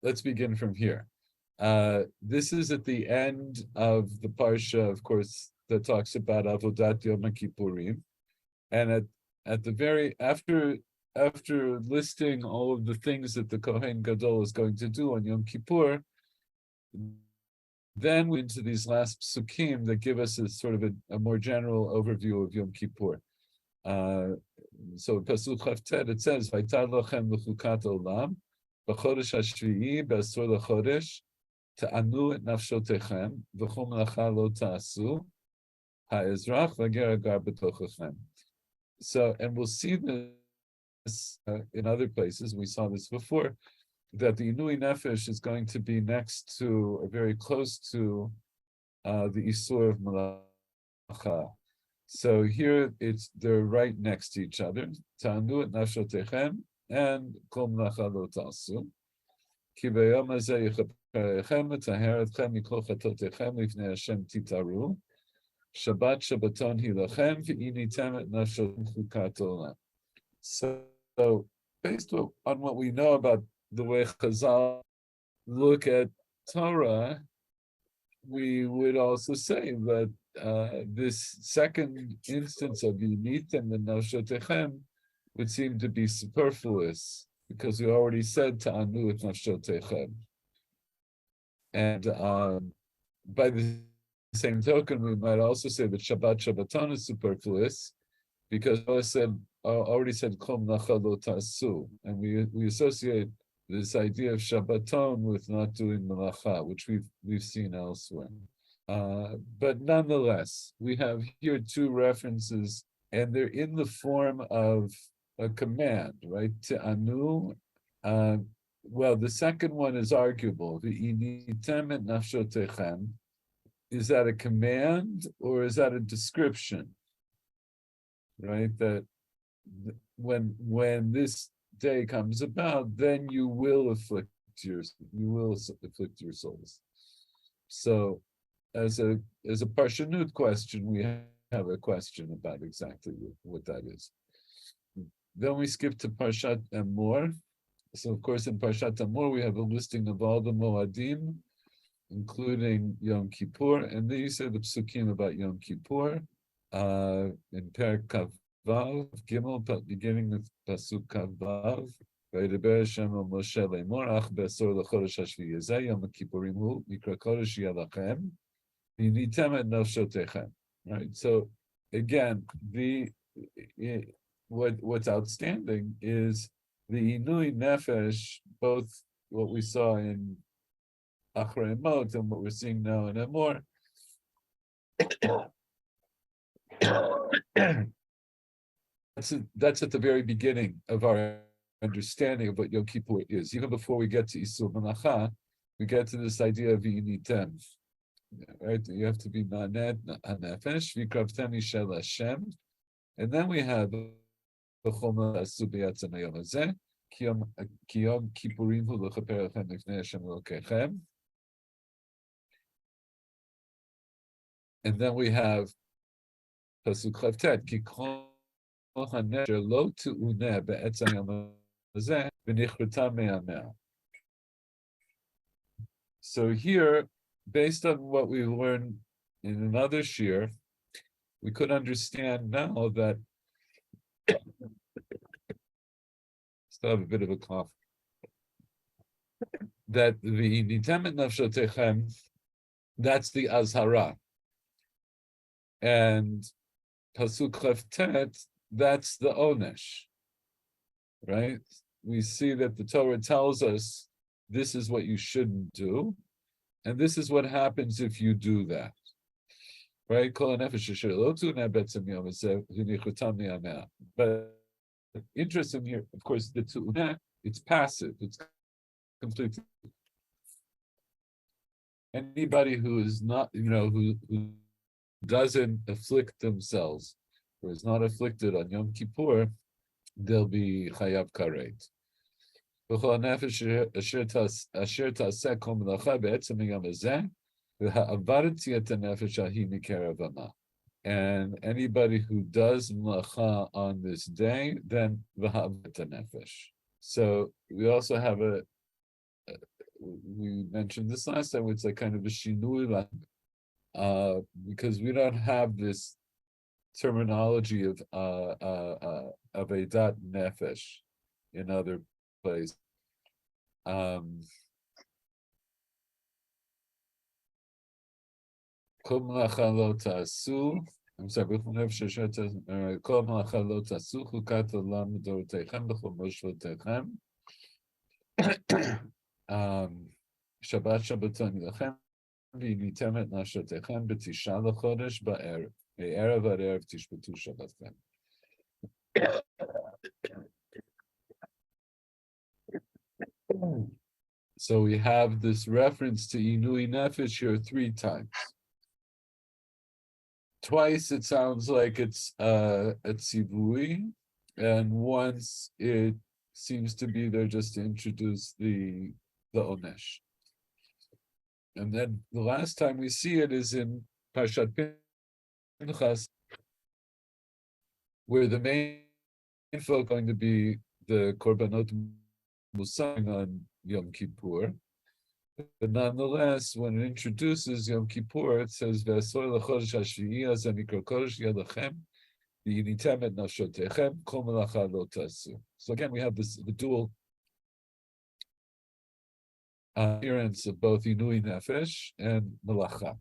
let's begin from here. This is at the end of the parsha, of course, that talks about Avodat Yom Kippurim, and at the very after listing all of the things that the Kohen Gadol is going to do on Yom Kippur, then we into these last psukim that give us a sort of a more general overview of Yom Kippur. So Pasuk Chavtet, it says, "Vaytar lochem l'chukat olam, b'chodesh hashvi'i b'asur l'chodesh, ta'anu et nafshotechem, v'chum lacha lo ta'asu, ha'ezrach v'ger agar b'tochechem." So, and we'll see this in other places. We saw this before, that the Inui Nefesh is going to be next to, or very close to, the Isur of Malacha. So here they're right next to each other. Ta'anu et nafshotechem and kol melacha lo ta'asu. Ki b'yom hazeh yichaperechem v'taher etchem mikol chatotechem lifnei Hashem titaru. Shabbat Shabbaton hilachem v'initem et nafshotechem chukat olam. So based on what we know about the way Chazal look at Torah, we would also say that this second instance of Yinitem and Nafshotechem would seem to be superfluous, because we already said Ta'anu et Nafshotechem. And by the same token, we might also say that Shabbat Shabbaton is superfluous, because I already said Kol Melacha Lo Ta'asu, and we associate this idea of Shabbaton with not doing Melacha, which we've seen elsewhere. But nonetheless, we have here two references, and they're in the form of a command, right? Te'anu. Well, the second one is arguable. V'initem et nafshotechem. Is that a command or is that a description? Right? That when this day comes about, then you will afflict your souls. So, as a parshanut question, we have a question about exactly what that is. Then we skip to Parshat Emor. So, of course, in Parshat Emor, we have a listing of all the Moadim, including Yom Kippur, and then you say the psukim about Yom Kippur in Perek Kav Vav Gimel, beginning with Pasuk Kav Vav. Vaydeber Hashem el Moshe le'mor ach be'asor l'chodesh hashvi'i hazeh Yom Kippurim hu mikra kodesh yalachem v'initem et nafshotechem. Right. So again, what's outstanding is the Inui Nefesh, both what we saw in Achrei Mot and what we're seeing now in Emor. That's at the very beginning of our understanding of what Yom Kippur is. Even before we get to Isur Melacha, we get to this idea of V'initem. Right? You have to be Naned Hanefesh, V'kravteni Shel Hashem. And then we have V'chol Asu B'yatzem Hayom Hazeh, Ki Yom Kippurim Hu L'chaper Lechem Lifnei Hashem Elokechem. And then we have Pasuk Chavtet, Ki Kol HaNesher Lo Tu'uneh Be'etzem Hayom Hazeh V'nichrita Me'ameh. So here, based on what we learned in another shir, we could understand now that still have a bit of a cough. That the Nitem et Nafshotechem, that's the Azhara. And Pasuk Chavtet, that's the Onesh. Right? We see that the Torah tells us this is what you shouldn't do, and this is what happens if you do that. Right? But interesting here, of course, the tu'uneh, it's passive, it's completely. Anybody who is not, who doesn't afflict themselves, or is not afflicted on Yom Kippur, they'll be chayav karet. And anybody who does melacha on this day, then v'havet nefesh. So we also have we mentioned this last time, it's like kind of a shinui, because we don't have this terminology of Avedat Nefesh in other places. Kol melacha lo ta'asu. I'm sorry, כל מלאכה לא תעשו, חוקת עולם לדורותיכם בכל מושבותיכם. שבת שבתון לכם, ועיניתם את נשותיכם בתשעה לחודש בערב. מערב עד ערב תשבתו שבתכם. So we have this reference to Inui Nefesh here 3 times. Twice it sounds like it's a tzivui, and once it seems to be there just to introduce the onesh. And then the last time we see it is in Parshat Pinchas, where the main info going to be the korbanot musang on Yom Kippur. But nonetheless, when it introduces Yom Kippur, it says, "V'asoy lechodesh hashvi'i hazeh mikra kodesh yadachem, v'yinitem et nafshotechem, kol melacha lo ta'asu." So again, we have the dual appearance of both Inui Nefesh and Melacha.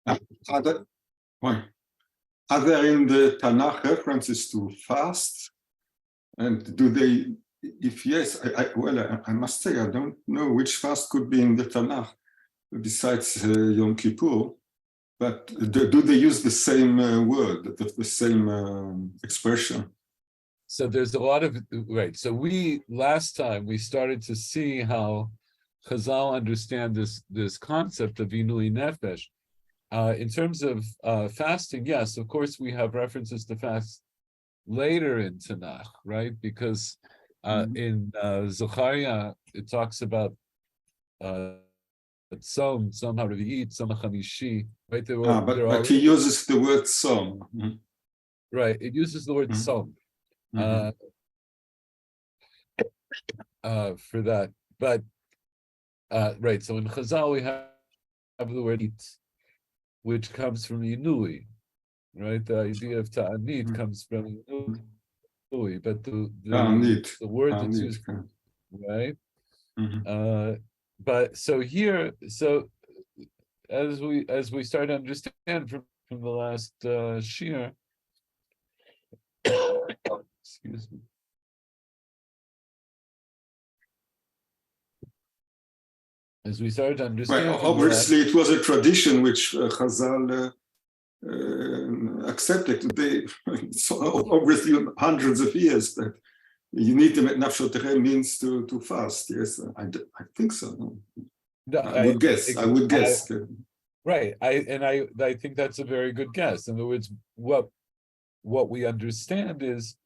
Are there in the Tanakh references to fast? And do they, if yes, I must say, I don't know which fast could be in the Tanakh besides Yom Kippur, but do they use the same word, the same expression? So there's a lot of, right. So last time we started to see how Chazal understand this concept of Inui Nefesh. In terms of fasting, yes, of course, we have references to fast later in Tanakh, right? Because in Zechariah, it talks about Tzom HaRevi'it, Tzom HaChamishi, right? But he uses the word Tzom. Right, it uses the word Tzom for that. But, right, so in Chazal, we have the word It, which comes from Inui, right? The idea of Ta'anit comes from Inui, but the word that's used, right? But so here, as we start to understand from the last shir, excuse me. As we started to understand, obviously it was a tradition which Chazal accepted. Obviously hundreds of years that you need to nafshotechem means to fast. Yes, I think so. I would guess. Right. I think that's a very good guess. In other words, what we understand is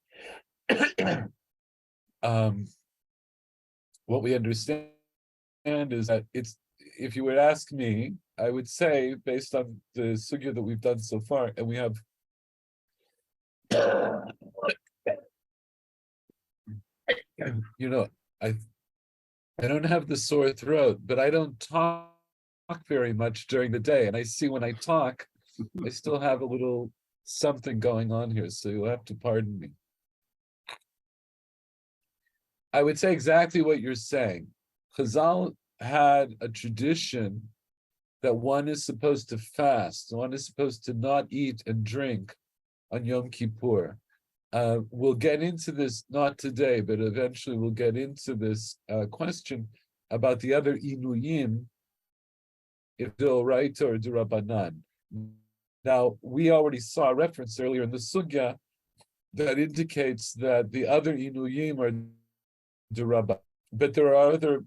what we understand is that it's, if you would ask me, I would say, based on the sugya that we've done so far, and we have I don't have the sore throat, but I don't talk very much during the day. And I see when I talk, I still have a little something going on here, so you'll have to pardon me. I would say exactly what you're saying. Chazal had a tradition that one is supposed to fast, one is supposed to not eat and drink on Yom Kippur. We'll get into this, not today, but eventually we'll get into this question about the other Inuyim, if d'oraita or d'Rabbanan. Now, we already saw a reference earlier in the Sugya that indicates that the other Inuyim are d'Rabbanan, but there are other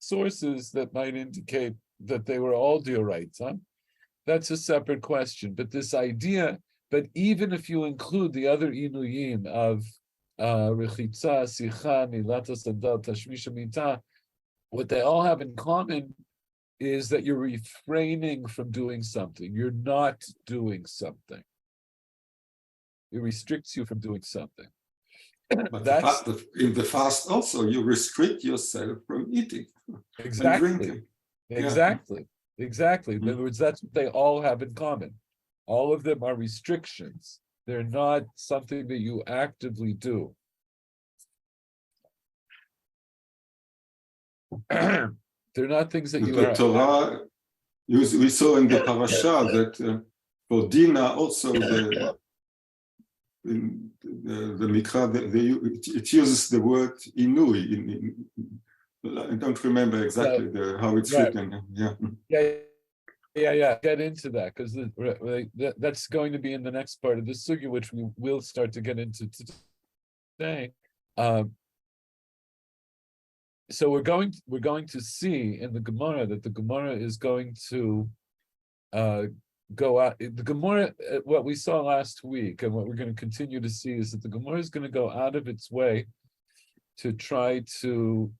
sources that might indicate that they were all d'oraita. That's a separate question, but this idea, but even if you include the other Inuyim of Rechitza, Sicha, Nilata Sandal, Tashmisha Mita, what they all have in common is that you're refraining from doing something. You're not doing something. It restricts you from doing something. But That's in the fast also, you restrict yourself from eating and exactly, drinking. exactly. In Mm. other words, that's what they all have in common. All of them are restrictions. They're not something that you actively do. They're not things that you The are. Torah, we saw in the parasha that for Dina also in the Mikra, it uses the word inui. I don't remember exactly how it's Right. written. Yeah. Get into that because that's going to be in the next part of the sugya, which we will start to get into today. So we're going to see in the Gemara that the Gemara is going to go out. The Gemara, what we saw last week, and what we're going to continue to see is that the Gemara is going to go out of its way to try to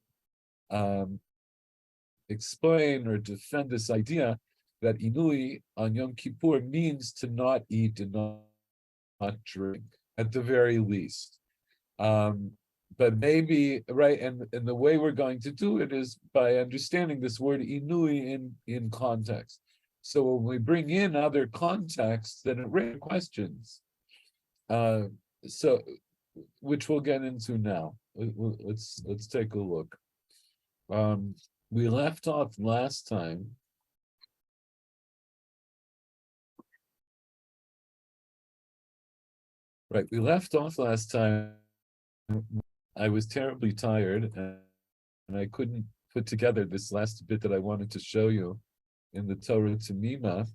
explain or defend this idea that Inui on Yom Kippur means to not eat and not drink, at the very least. But maybe, right, and the way we're going to do it is by understanding this word Inui in context. So when we bring in other contexts, then it raises questions. So, which we'll get into now. Let's take a look. We left off last time. Right, we left off last time. I was terribly tired and I couldn't put together this last bit that I wanted to show you in the Torah Tamima.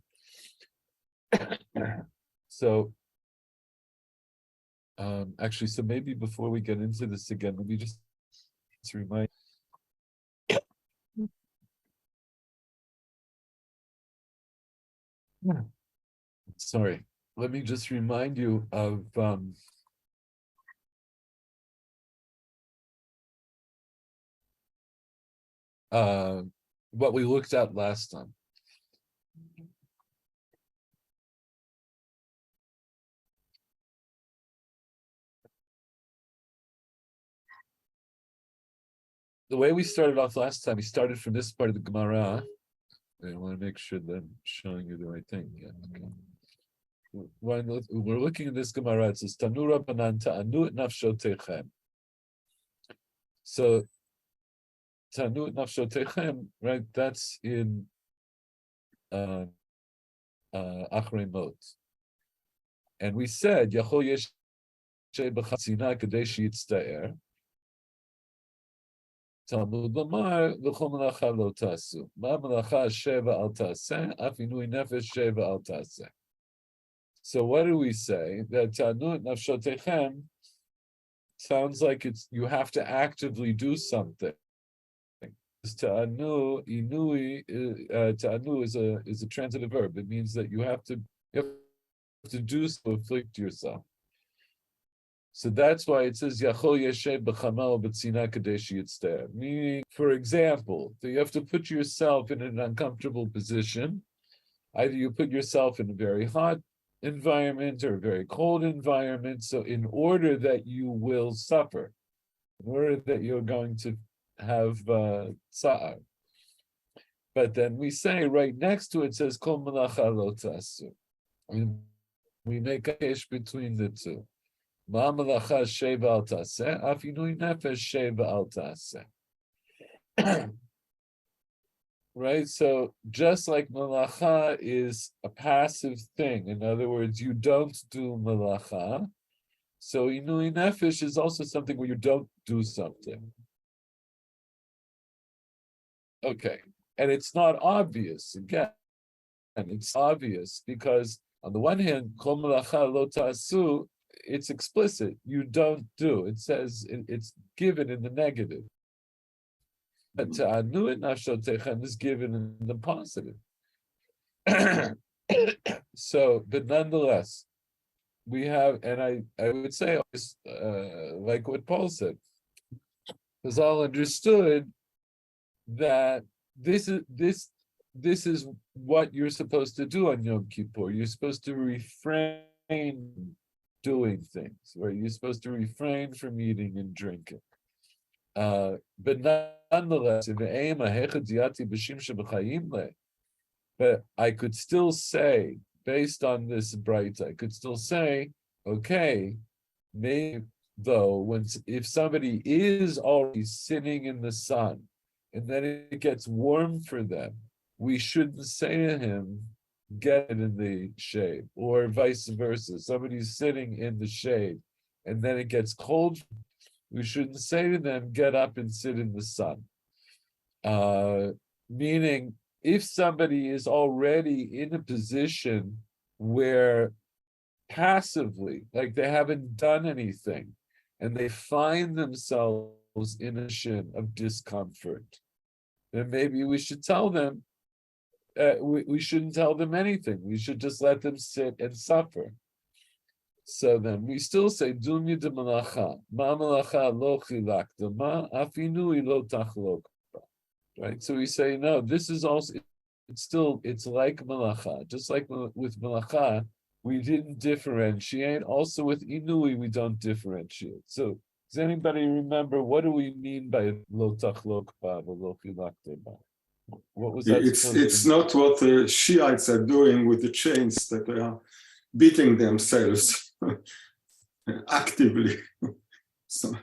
So, actually, so maybe before we get into this again, let me just remind. Sorry, let me just remind you of what we looked at last time. The way we started off last time, we started from this part of the Gemara. I want to make sure that I'm showing you the right thing. Yeah, okay. When we're looking at this Gemara, it says Tanura Banan Ta'anu Nafshotechem. So Ta'anu Nafshotechem, right? That's in Achrei Mot. And we said Yachol Yesh B'Chatzina Kadesh Yitztaer. Talmud Lamar V'chol Melacha Lo Tasu. Ma Melacha Sheva Al Taseh Afinui Nefesh Sheva Al Taseh. So what do we say? That Ta'anu Nafshotechem sounds like it's you have to actively do something. Ta'anu, inui, ta'anu is a transitive verb. It means that you have to do so to afflict yourself. So that's why it says Yachol Yeshev B'Chamal B'Tzina Kadesh Yitzter. Meaning, for example, that you have to put yourself in an uncomfortable position. Either you put yourself in a very hot environment or a very cold environment. So in order that you will suffer, in order that you're going to have tsa'ar. But then we say right next to it says kol melacha lo tasu. We make a case between the two. Ma melacha sheva al taseh, afinui nefesh sheva al taseh. Right, so just like melacha is a passive thing, in other words, you don't do melacha. So inui nefesh is also something where you don't do something. Okay, and it's not obvious. Again, it's obvious because on the one hand, kol melacha lo ta'asu, it's explicit. You don't do. It says it's given in the negative. But ta'anu et nafshotechem is given in the positive. So, but nonetheless, we have, and I would say, like what Paul said, was all understood that this is what you're supposed to do on Yom Kippur. You're supposed to refrain doing things, right? You're supposed to refrain from eating and drinking. But nonetheless, in the but I could still say, based on this bright, I could still say, okay, maybe though, if somebody is already sitting in the sun, and then it gets warm for them, we shouldn't say to him, get in the shade, or vice versa. Somebody's sitting in the shade, and then it gets cold. We shouldn't say to them, get up and sit in the sun. Meaning, if somebody is already in a position where passively, like they haven't done anything, and they find themselves in a position of discomfort, then maybe we should tell them, we shouldn't tell them anything. We should just let them sit and suffer. So then we still say, Dumya de malacha, ma malacha lo chilakta, ma afinui lo tachlok. Right? So we say, no, this is also, it's like malacha. Just like with malacha, we didn't differentiate. Also with inui, we don't differentiate. So does anybody remember, what do we mean by lo tachlok ba, lo chilakta ba? What was that supposed It's to mean? not what the Shiites are doing with the chains, that they are beating themselves actively. So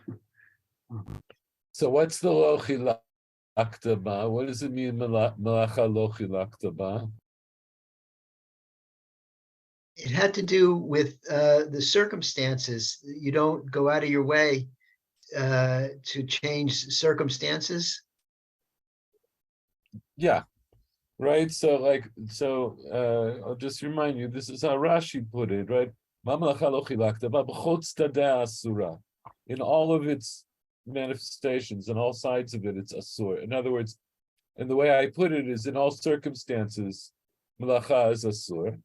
what's the lo chilakta ba? What does it mean, malacha lo chilakta ba? It had to do with the circumstances. You don't go out of your way to change circumstances. Yeah, right. So I'll just remind you, this is how Rashi put it, right? In all of its manifestations, in all sides of it, it's asur. In other words, and the way I put it is, in all circumstances, malacha is asur.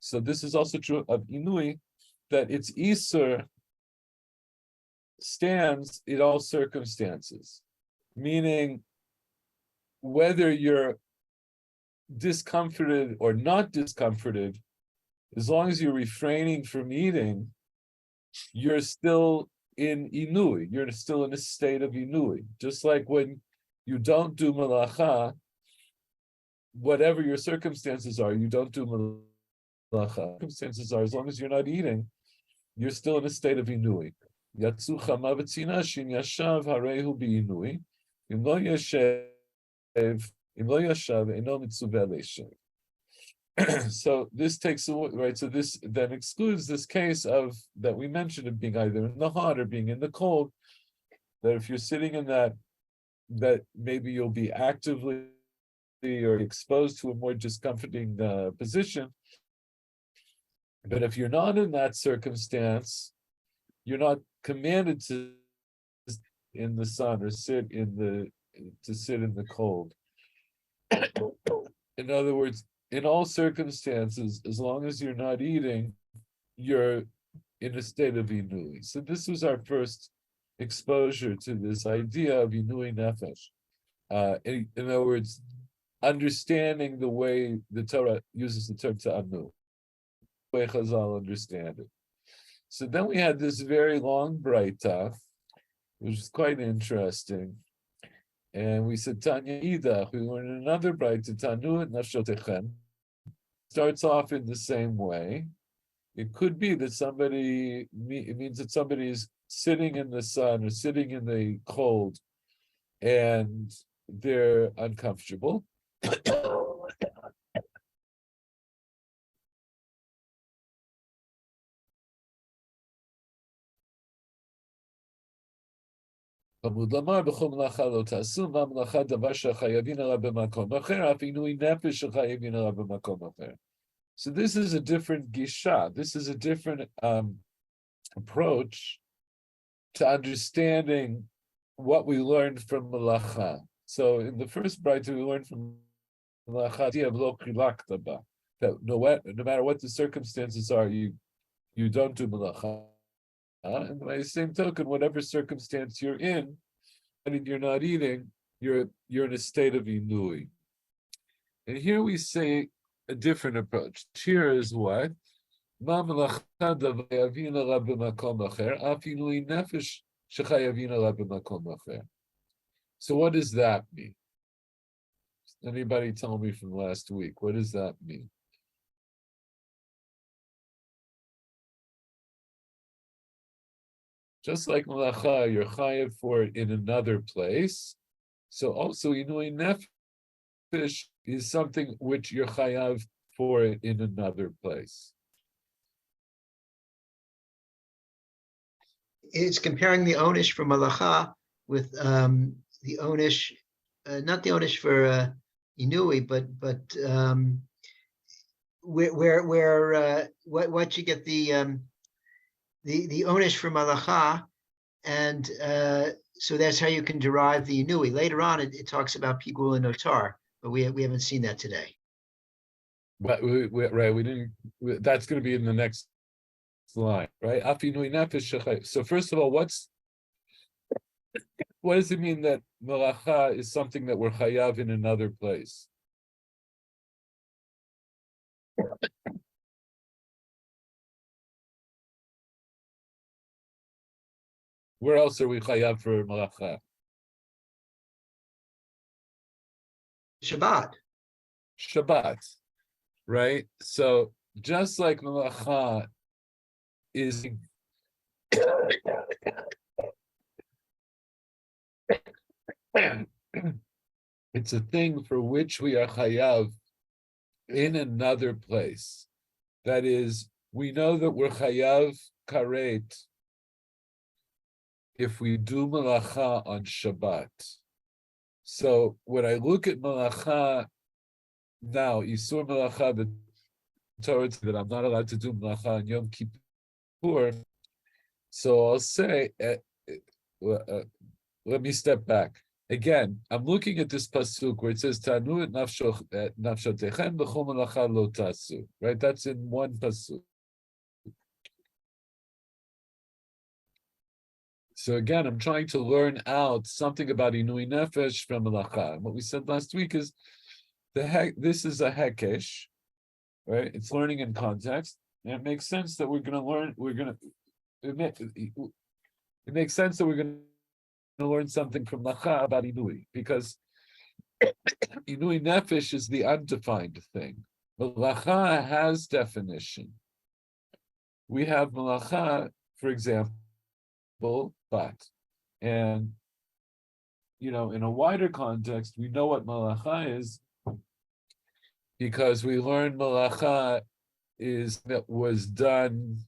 So this is also true of inui, that its isur stands in all circumstances, meaning whether you're discomforted or not discomforted, as long as you're refraining from eating, you're still in inui, you're still in a state of inui. Just like when you don't do malacha, whatever your circumstances are, you don't do malacha. Circumstances are, as long as you're not eating, you're still in a state of inui. Yatsu chama v'tzina shin yashav harehu bi'inui. Im lo yashav eno mitzuveh le'shev. So this takes away, right? So this then excludes this case of that we mentioned of being either in the hot or being in the cold. That if you're sitting in that maybe you'll be actively or exposed to a more discomforting position. But if you're not in that circumstance, you're not commanded to sit in the sun or sit in the cold. In other words, in all circumstances, as long as you're not eating, you're in a state of inui. So this was our first exposure to this idea of inui nefesh. In other words, understanding the way the Torah uses the term ta'anu, the way Chazal understand it. So then we had this very long braita, which is quite interesting. And we said Tanya Idach. We learned another braita, Tanu et nafshotechem. Starts off in the same way. It could be that it means that somebody is sitting in the sun or sitting in the cold and they're uncomfortable. So this is a different gisha. This is a different approach to understanding what we learned from malacha. So in the first braita we learned from malacha that no matter what the circumstances are, you don't do malacha. And by the same token, whatever circumstance you're in, and you're not eating, you're in a state of inui. And here we say a different approach. Here is what? So what does that mean? Anybody tell me from last week? What does that mean? Just like malacha, you're chayav for it in another place. So also inui nefesh is something which you're chayav for it in another place. It's comparing the onish for malacha with the onish, not the onish for inui, but where what you get the onish for malacha, and so that's how you can derive the inui. Later on, it talks about pigul and notar, but we haven't seen that today. But we didn't. That's going to be in the next line, right? So first of all, what does it mean that malacha is something that we're chayav in another place? Where else are we chayav for malacha? Shabbat, right? So just like malacha is it's a thing for which we are chayav in another place. That is, we know that we're chayav karet if we do malacha on Shabbat. So when I look at malacha now, Isur malacha, the Torah that I'm not allowed to do malacha on Yom Kippur. So I'll say, let me step back. Again, I'm looking at this pasuk where it says Tanu et nafshotechem b'chol malacha lo tasu. Right, that's in one pasuk. So again, I'm trying to learn out something about inui nefesh from malacha. And what we said last week is this is a hekesh, right? It's learning in context, and it makes sense that we're going to learn. It makes sense that we're going to learn something from malacha about inui, because inui nefesh is the undefined thing. Malacha has definition. We have malacha, for example, but, and in a wider context, we know what malacha is because we learned malacha was done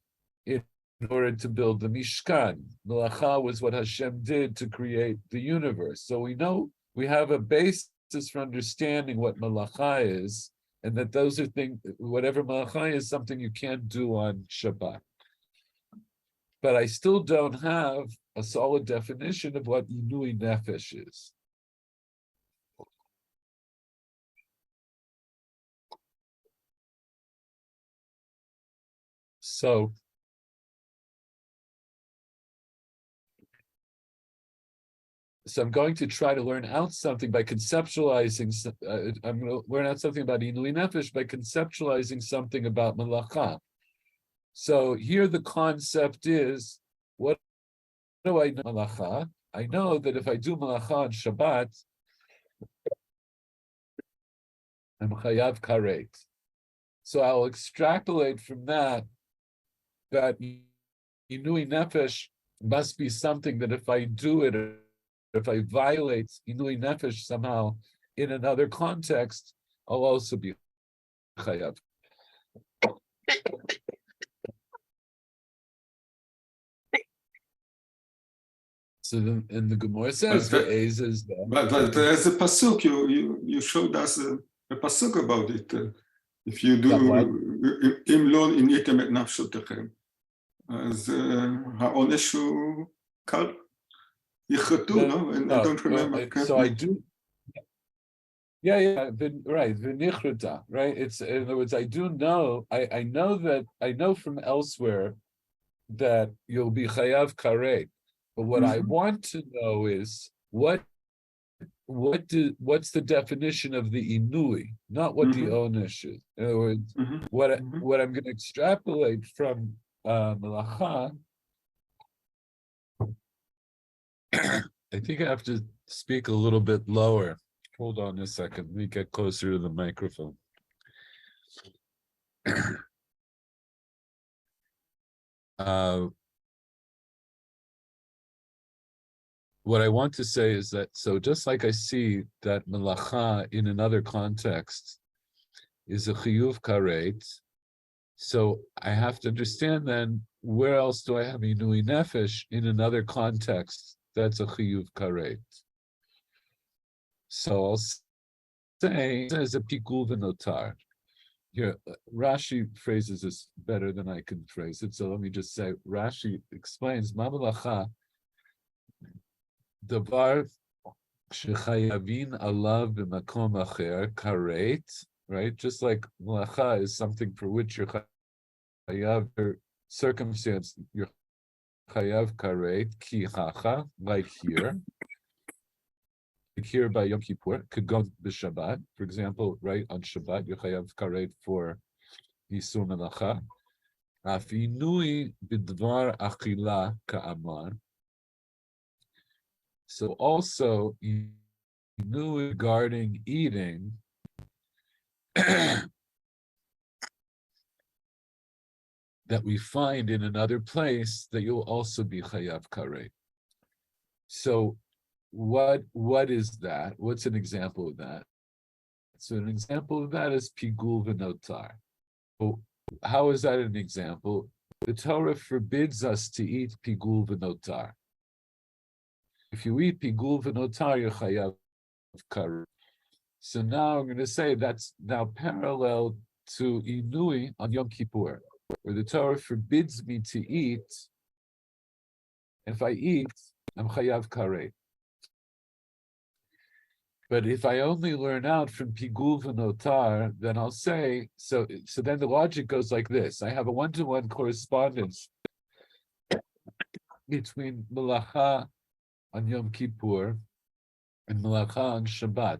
in order to build the Mishkan. Malacha was what Hashem did to create the universe. So we know we have a basis for understanding what malacha is, and that those are things, whatever malacha is, something you can't do on Shabbat. But I still don't have a solid definition of what inui nefesh is. So I'm going to try to learn out something by conceptualizing. I'm going to learn out something about inui nefesh by conceptualizing something about malacha. So here the concept is, what do I know malacha? I know that if I do malacha on Shabbat, I'm chayav karet. So I'll extrapolate from that inui nefesh must be something that if I do it, or if I violate inui nefesh somehow in another context, I'll also be chayav. So and the Gemara says the A's is that. But there's a pasuk you showed us a pasuk about it. If you do im lo initem et nafshotechem, as ha'onesh hu kal yichatu, no? And I don't remember. So I do. Yeah, right. V'nichruta, right? It's, in other words, I do know. I know from elsewhere that you'll be chayav karet. But what I want to know is what what's the definition of the inui, not what the onish is. In other words, what I'm going to extrapolate from melacha. I think I have to speak a little bit lower. Hold on a second. Let me get closer to the microphone. What I want to say is that, so just like I see that melacha in another context is a chiyuv karet, so I have to understand then, where else do I have inui nefesh in another context that's a chiyuv karet? So I'll say, as a pikul v'notar. Here, Rashi phrases this better than I can phrase it, so let me just say, Rashi explains, ma melacha, davar shechayavin alav b'makom acher karet, right? Just like melacha is something for which you're chayav, your circumstance, you're chayav karet ki hacha, like here. Like here by Yom Kippur, could go b'Shabbat, for example, right on Shabbat, you're chayav karet for Yisur melacha. Afinui b'dvar achila ka'amar. So also, inui regarding eating, that we find in another place, that you'll also be chayav karet. So what is that? What's an example of that? So an example of that is pigul v'notar. So how is that an example? The Torah forbids us to eat pigul v'notar. If you eat pigul v'notar, you're chayav karet. So now I'm going to say that's now parallel to inui on Yom Kippur, where the Torah forbids me to eat. And if I eat, I'm chayav karet. But if I only learn out from pigul v'notar, then I'll say, so then the logic goes like this. I have a one-to-one correspondence between melacha on Yom Kippur and melacha on Shabbat.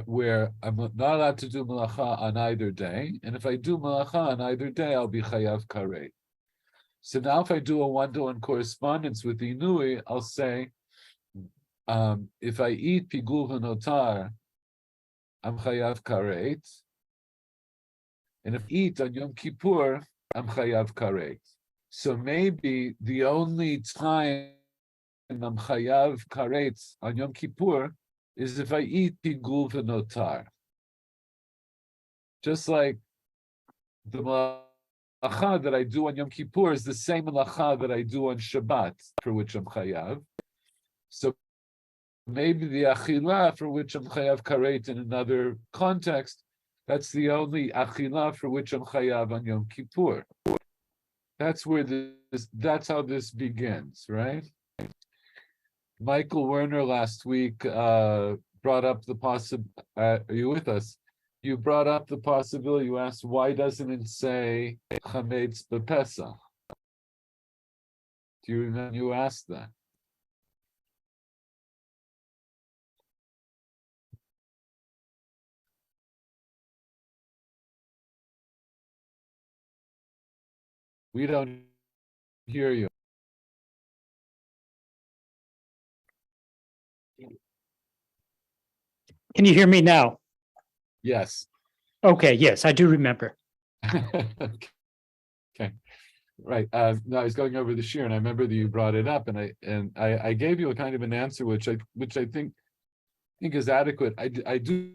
Where I'm not allowed to do melacha on either day. And if I do melacha on either day, I'll be chayav karet. So now if I do a one-to-one correspondence with inui, I'll say, if I eat pigul v'notar, I'm chayav karet, and if I eat on Yom Kippur, I'm chayav karet. So maybe the only time I'm chayav karet on Yom Kippur is if I eat pigul v'notar. Just like the melacha that I do on Yom Kippur is the same melacha that I do on Shabbat, for which I'm chayav. So maybe the achila for which I'm chayav karet in another context, that's the only achila for which I'm chayav on Yom Kippur. That's where that's how this begins, right? Michael Werner last week brought up the possibility. Are you with us? You brought up the possibility. You asked, why doesn't it say chametz b'Pesach? Do you remember you asked that? We don't hear you. Can you hear me now? Yes. Okay, yes, I do remember. Okay. Right. No, I was going over the shir, and I remember that you brought it up, and I gave you a kind of an answer, which I think is adequate. I do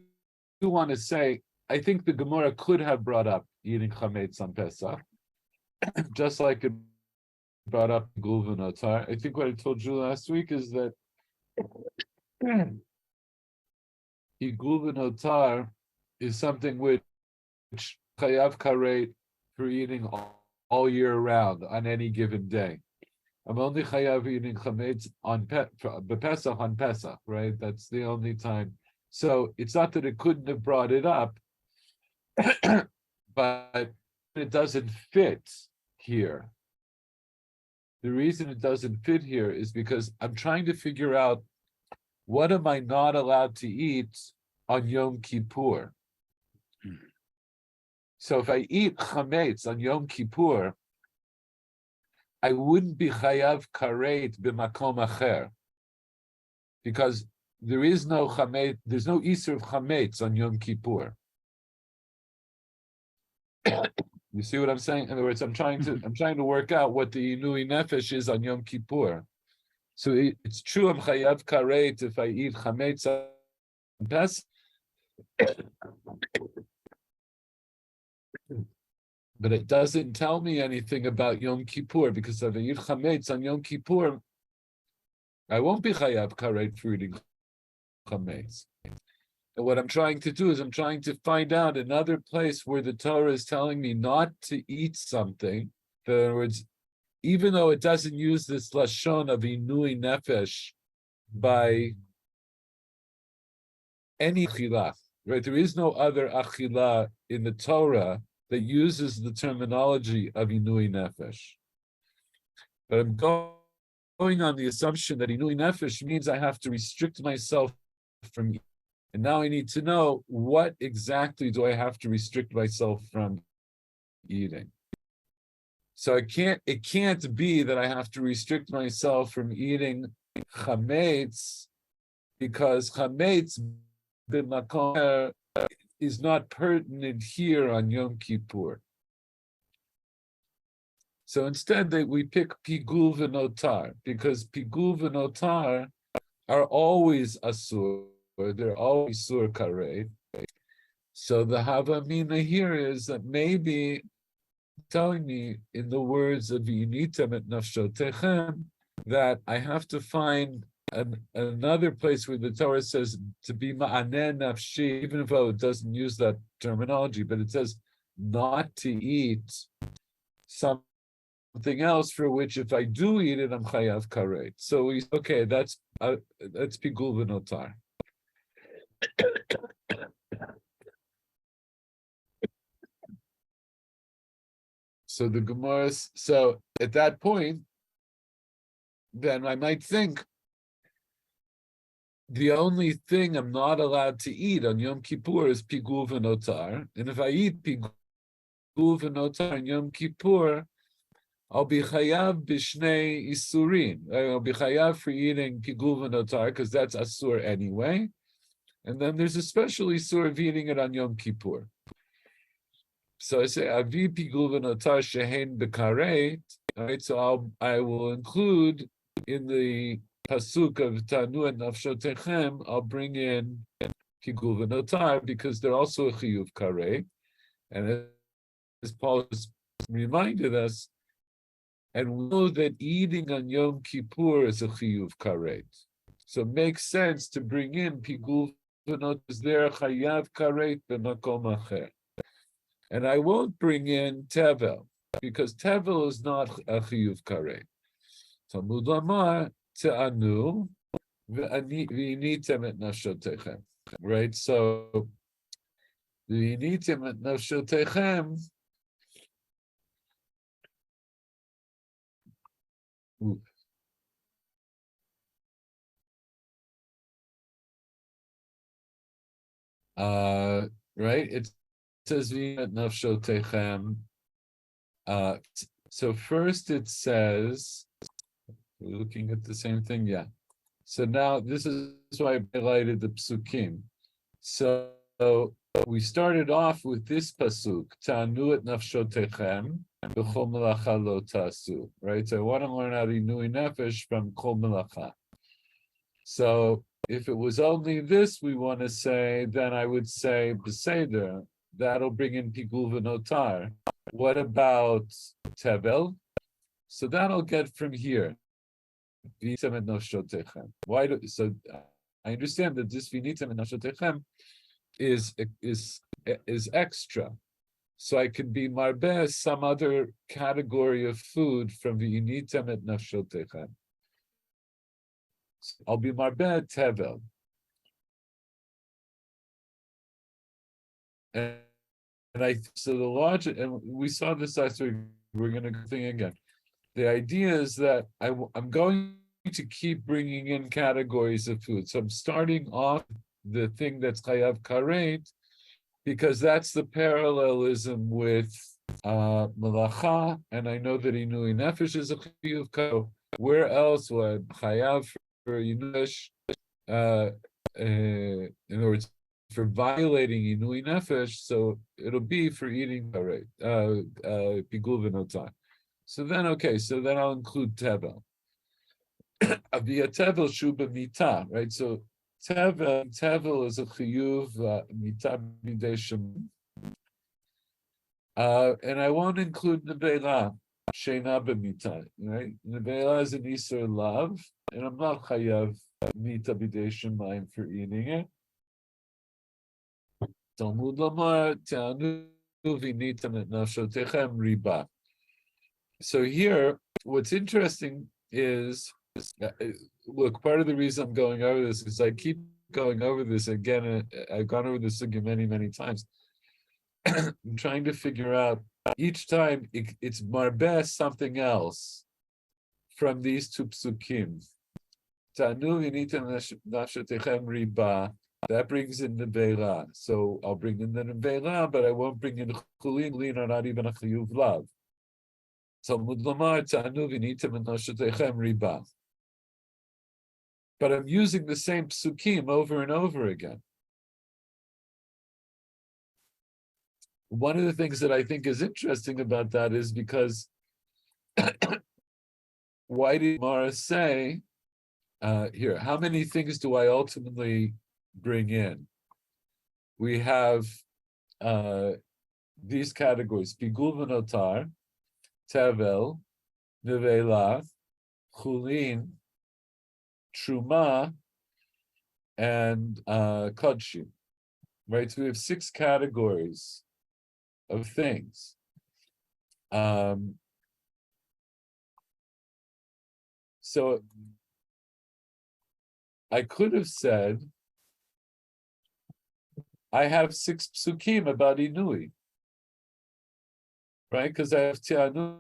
want to say, I think the Gemara could have brought up eating chametz on Pesach, just like it brought up pigul v'notar. I think what I told you last week is that pigul v'notar is something which chayav karet for eating all year round on any given day. I'm only chayav eating chametz on Pesach on Pesach, right? That's the only time. So it's not that it couldn't have brought it up, but it doesn't fit here. The reason it doesn't fit here is because I'm trying to figure out what am I not allowed to eat on Yom Kippur? So if I eat chametz on Yom Kippur, I wouldn't be chayav karet b'makom acher, because there is no chametz. There's no isur of chametz on Yom Kippur. You see what I'm saying? In other words, I'm trying to work out what the inui nefesh is on Yom Kippur. So it's true I'm chayav karet if I eat chametz on Pesach, but it doesn't tell me anything about Yom Kippur, because if I eat chametz on Yom Kippur, I won't be chayav karet for eating chametz. And what I'm trying to do is I'm trying to find out another place where the Torah is telling me not to eat something. In other words, even though it doesn't use this lashon of inui nefesh by any achila, right? There is no other achila in the Torah that uses the terminology of inui nefesh. But I'm going on the assumption that inui nefesh means I have to restrict myself from eating. And now I need to know, what exactly do I have to restrict myself from eating? So it can't be that I have to restrict myself from eating chametz, because chametz b'makom is not pertinent here on Yom Kippur. So instead we pick pigul v'notar, because pigul v'notar are always asur. They're always sur karet. So the havamina here is that maybe telling me in the words of V'initem et nafshotechem that I have to find another place where the Torah says to be ma'aneh nafshi, even though it doesn't use that terminology, but it says not to eat something else for which if I do eat it, I'm chayav karet. So okay, that's pigul v'notar. So the Gemara, so at that point, then I might think the only thing I'm not allowed to eat on Yom Kippur is pigul v'notar, and if I eat pigul v'notar on Yom Kippur, I'll be chayav b'shnei isurin. I'll be chayav for eating pigul v'notar because that's asur anyway, and then there's a special isur of eating it on Yom Kippur. So I say avi pigul v'notar shehen b'karet. Right, so I will include in the pasuk of Tanu and Nafshotechem, I'll bring in pigul v'notar because they're also a chiyuv karet, and as Paul has reminded us, and we know that eating on Yom Kippur is a chiyuv karet. So it makes sense to bring in pigul v'notar is there chayav karet b'makom acher. And I won't bring in tevel, because tevel is not a chiyuv karet. Talmud Lamar te'anu v'initem et nafshotechem. Right, so v'initem et nafshotechem. Right, it says v'initem nafshotechem. So first it says, we're looking at the same thing, yeah. So now this is why I highlighted the psukim. So we started off with this pasuk, Ta'anu et nafshotechem b'chol melacha lo ta'asu. Right, so I want to learn how to inui nefesh from kol melacha. So if it was only this we want to say, then I would say b'seder, that'll bring in pigul v'notar. What about tevel? So that'll get from here. Why do so? I understand that this v'initem et nafshotechem is extra, so I can be marbeh some other category of food from v'initem et nafshotechem. I'll be marbeh tevel. And so the logic, and we saw this last week, we're going to go thing again. The idea is that I'm going to keep bringing in categories of food. So I'm starting off the thing that's chayav karet, because that's the parallelism with malacha, and I know that inui nefesh is a chiyuv karo. Where else would chayav for inush? In other words, for violating inui nefesh, so it'll be for eating karet, pigul v'notar. So then, okay, so then I'll include tevel. Via tevel shuba mita, right? So tevel is a chiyuv mita b'dei. And I won't include nebeila, sheina b'mita, right? Nebeila is an isur lav, and I'm not chayav mita b'dei shemayim for eating it. Talmud lamar te'anu v'nitam et nafshotechem riba. So here, what's interesting is, look, part of the reason I'm going over this is I keep going over this again. I've gone over this again many, many times. I'm trying to figure out each time it's marbeh something else from these two psukim. Ta'anu v'nitam nafshotechem riba. That brings in the nebeila. So I'll bring in the nebeila, but I won't bring in chulin. Chulin are not even a chiyuv lav. Talmud lamar ta'anu v'nitam nafshotechem riba. But I'm using the same psukim over and over again. One of the things that I think is interesting about that is because why did Mara say here? How many things do I ultimately bring in? We have these categories: pigul v'notar, tevel, nevela, chulin, truma, and kodshim. Right, so we have 6 categories of things. So I could have said I have 6 psukim about inui, right? Because I have ti'anu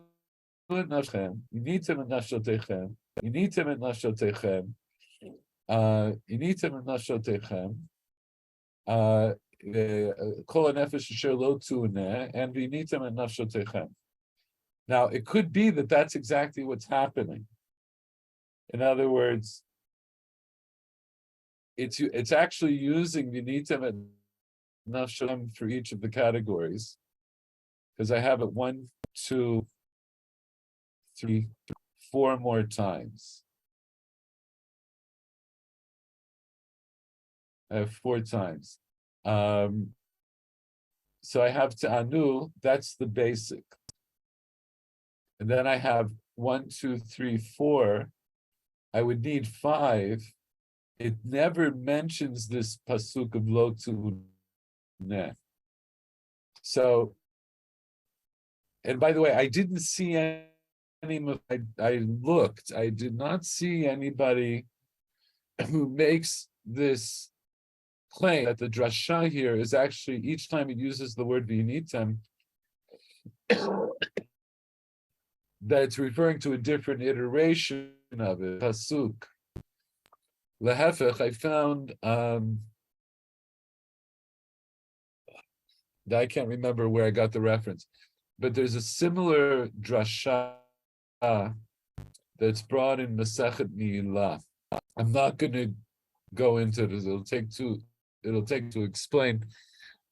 et nafshem, initem et nafshotechem, initem et nafshotechem, initem et nafshotechem, kol hanefesh asher lo tu'neh, and v'initem et nafshotechem. Now, it could be that that's exactly what's happening. In other words, it's actually using v'initem et nafshotechem for each of the categories, because I have it 1, 2, 3, 4 more times. I have 4 times. So I have ta'anu, that's the basic. And then I have 1, 2, 3, 4. I would need 5. It never mentions this pasuk of lo tu'neh. So, and by the way, I didn't see any, I looked, I did not see anybody who makes this claim that the drasha here is actually, each time it uses the word v'initem, that it's referring to a different iteration of it, pasuk. Lehefech, I found, I can't remember where I got the reference, but there's a similar drasha that's brought in Masechet Ni'ilah. I'm not going to go into this. It'll take to explain,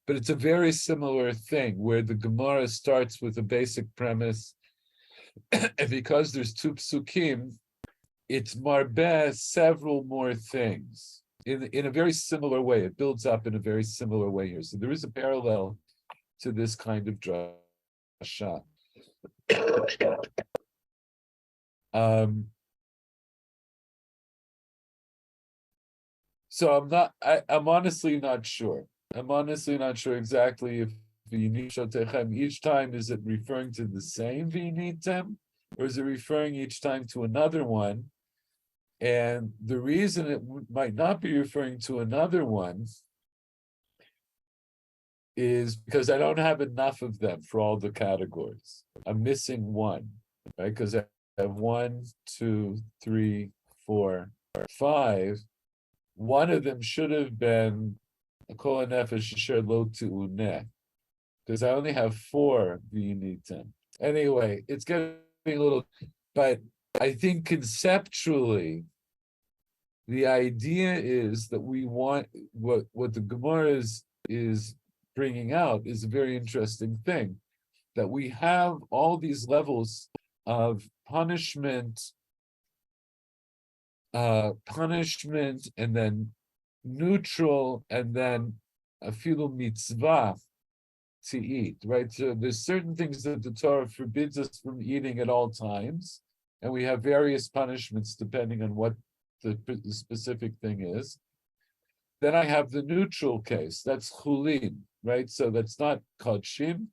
but it's a very similar thing where the Gemara starts with a basic premise, and because there's 2 psukim, it's marbeh several more things in a very similar way. It builds up in a very similar way here. So there is a parallel to this kind of drasha. So I'm honestly not sure. I'm honestly not sure exactly if v'yinitechem, each time is it referring to the same v'yinitem, or is it referring each time to another one? And the reason it might not be referring to another one is because I don't have enough of them for all the categories. I'm missing one, right? Because I have 1, 2, 3, 4, 5, one of them should have been a kol nefesh asher lo tu'uneh, because I only have 4 v'yinitim. Anyway, it's getting a little, but I think conceptually, the idea is that we want what the Gemara is bringing out is a very interesting thing, that we have all these levels of punishment, and then neutral, and then a filu mitzvah to eat, right? So there's certain things that the Torah forbids us from eating at all times, and we have various punishments depending on what the specific thing is. Then I have the neutral case, that's chulin, right? So that's not kodshim,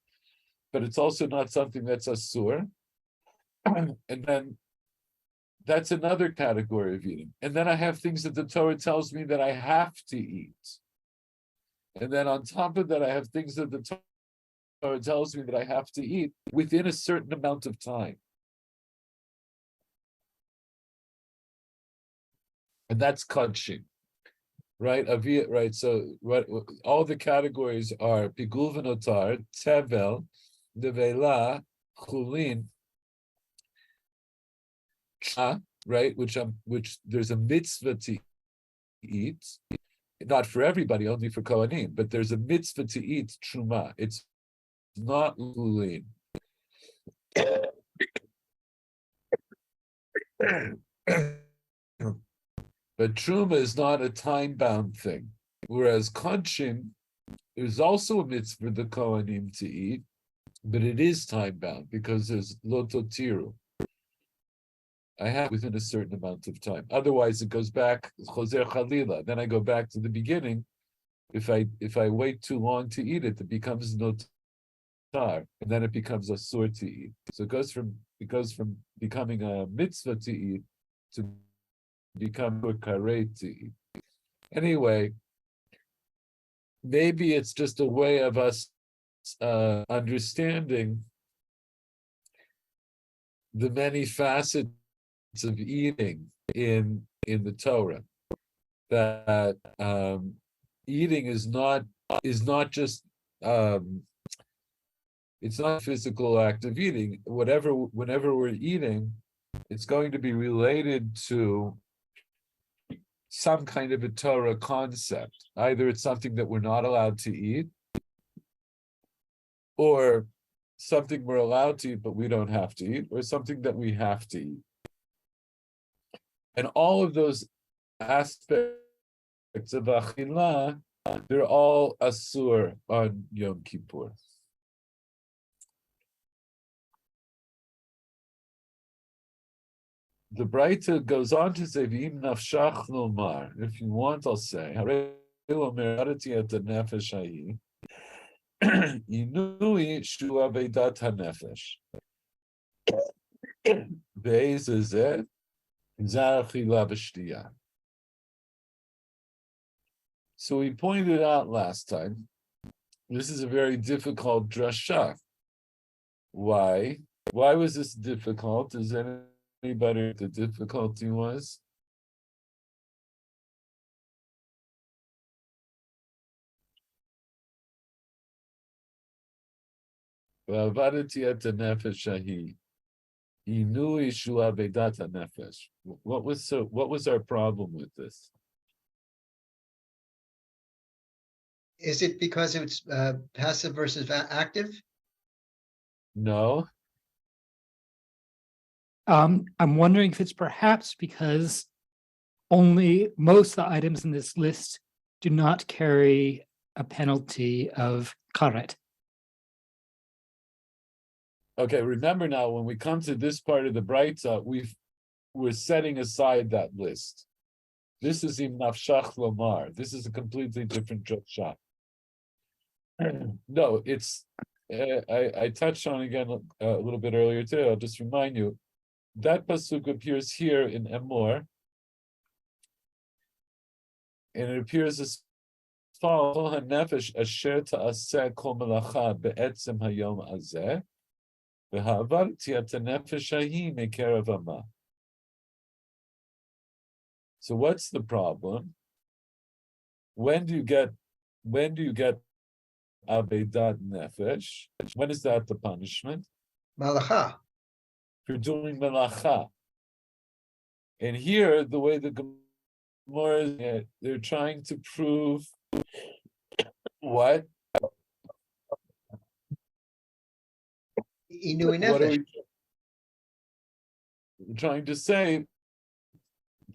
but it's also not something that's asur. And then that's another category of eating. And then I have things that the Torah tells me that I have to eat. And then on top of that, I have things that the Torah tells me that I have to eat within a certain amount of time. And that's kodshim, right? Right. So what all the categories are pigul v'notar, tevel, nevela, chulin, right? Which there's a mitzvah to eat, not for everybody, only for kohanim, but there's a mitzvah to eat truma. It's not chulin. But truma is not a time-bound thing, whereas kodshim is also a mitzvah for the kohanim to eat, but it is time-bound because there's lototiru. I have within a certain amount of time. Otherwise, it goes back choser chalila. Then I go back to the beginning. If I wait too long to eat it, it becomes notar, and then it becomes asur to eat. So it goes from becoming a mitzvah to eat to become a karet to eat. Anyway, maybe it's just a way of us understanding the many facets of eating in the Torah. That eating is not just it's not a physical act of eating. Whenever we're eating, it's going to be related to some kind of a Torah concept. Either it's something that we're not allowed to eat, or something we're allowed to eat but we don't have to eat, or something that we have to eat. And all of those aspects of achilah, they're all asur on Yom Kippur. The Braita goes on to say, "V'im nafshach lomar." If you want, I'll say, "Harei lomer arati et nefesh hayi, inui shu avedat hanefesh." Be'ez zeh zeh achila v'shtiyah. So we pointed out last time, this is a very difficult drasha. Why? Why was this difficult? Is anybody what the difficulty was? What was our problem with this? Is it because it's passive versus active? No. I'm wondering if it's perhaps because only most of the items in this list do not carry a penalty of karet. Okay, remember now, when we come to this part of the Braita, we're setting aside that list. This is im nafshach lomar. This is a completely different drasha. No, it's, I touched on it again a little bit earlier too. I'll just remind you, that pasuk appears here in Emor, and it appears as follows: "Hanefesh asher ta'aseh kol melacha be'etzem hayom hazeh, v'ha'avarti et hanefesh hahi mekerav hama." So what's the problem? When do you get Avedat Nefesh? When is that the punishment? Malacha. For doing melacha. And here, the way the Gemara is, they're trying to prove what? Inui What are nefesh. we trying to say?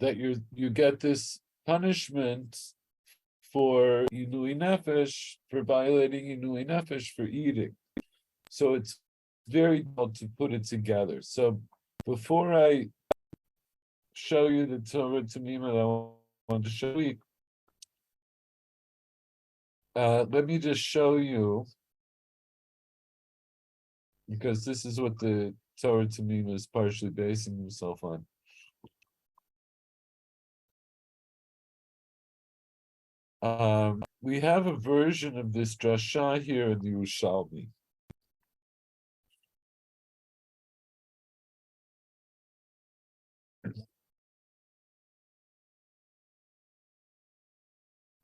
That you get this punishment for Inui Nefesh, for violating Inui Nefesh, for eating. So it's very difficult to put it together. So before I show you the Torah Tamima that I want to show you, let me just show you, because this is what the Torah Tamima is partially basing himself on. We have a version of this drasha here in the Yerushalmi.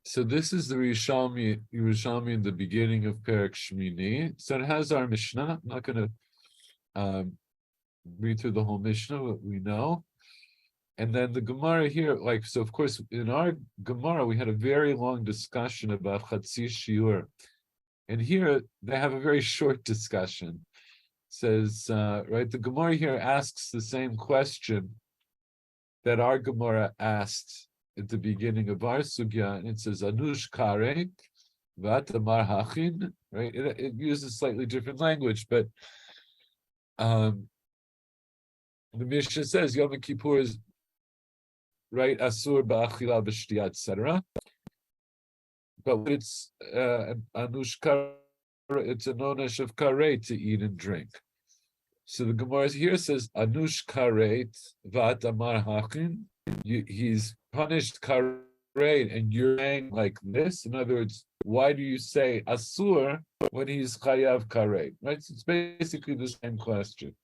So this is the Yerushalmi in the beginning of Perek Shmini. So it has our Mishnah. I'm not going to read through the whole Mishnah, but we know. And then the Gemara here, so of course, in our Gemara, we had a very long discussion about Chatzi Shiur. And here, they have a very short discussion. It says, the Gemara here asks the same question that our Gemara asked at the beginning of our sugya, and it says anush kare v'atamar hachin. Right, it uses slightly different language, but the Mishnah says Yom Kippur is right asur ba'achila b'shtiya, etc. But it's anush kare, it's an onesh of kare to eat and drink. So the Gemara here says anush karet v'atamar hachin. He's punished karet, and you're saying like this. In other words, why do you say asur when he's chayav karet? Right? So it's basically the same question.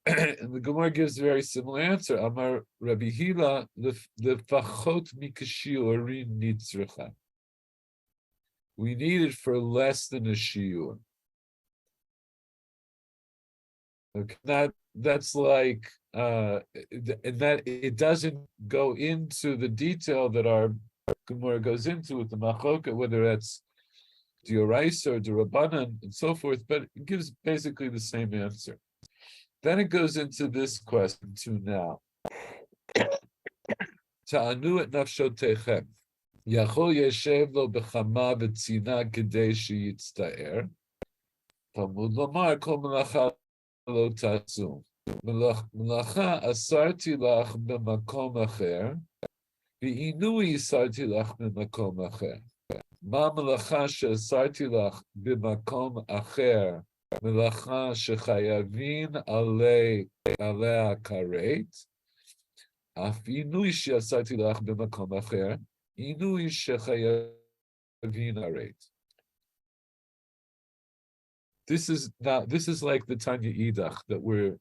And the Gemara gives a very similar answer. Amar Rabbi Hila lefachot mikashiurim nitzrecha. We need it for less than a shiur. Okay, that's like, and that it doesn't go into the detail that our Gemara goes into with the machoka, whether that's Dioraisa or Durabanan and so forth, but it gives basically the same answer. Then it goes into this question too now. Ta'anu et nafshotechem. Yachol yeshev lo b'chama v'tzina kedei sheyitzta'er. Talmud lomar kol melacha lo tatzum. Melacha asarti lach b'makom acher, v'inui asarti lach b'makom acher. Ma melacha she'asarti lach b'makom acher, melacha shechayavin alei karet, af inui she'asarti lach b'makom acher, inui shechayavin aret. This is like the Tanya Idach that we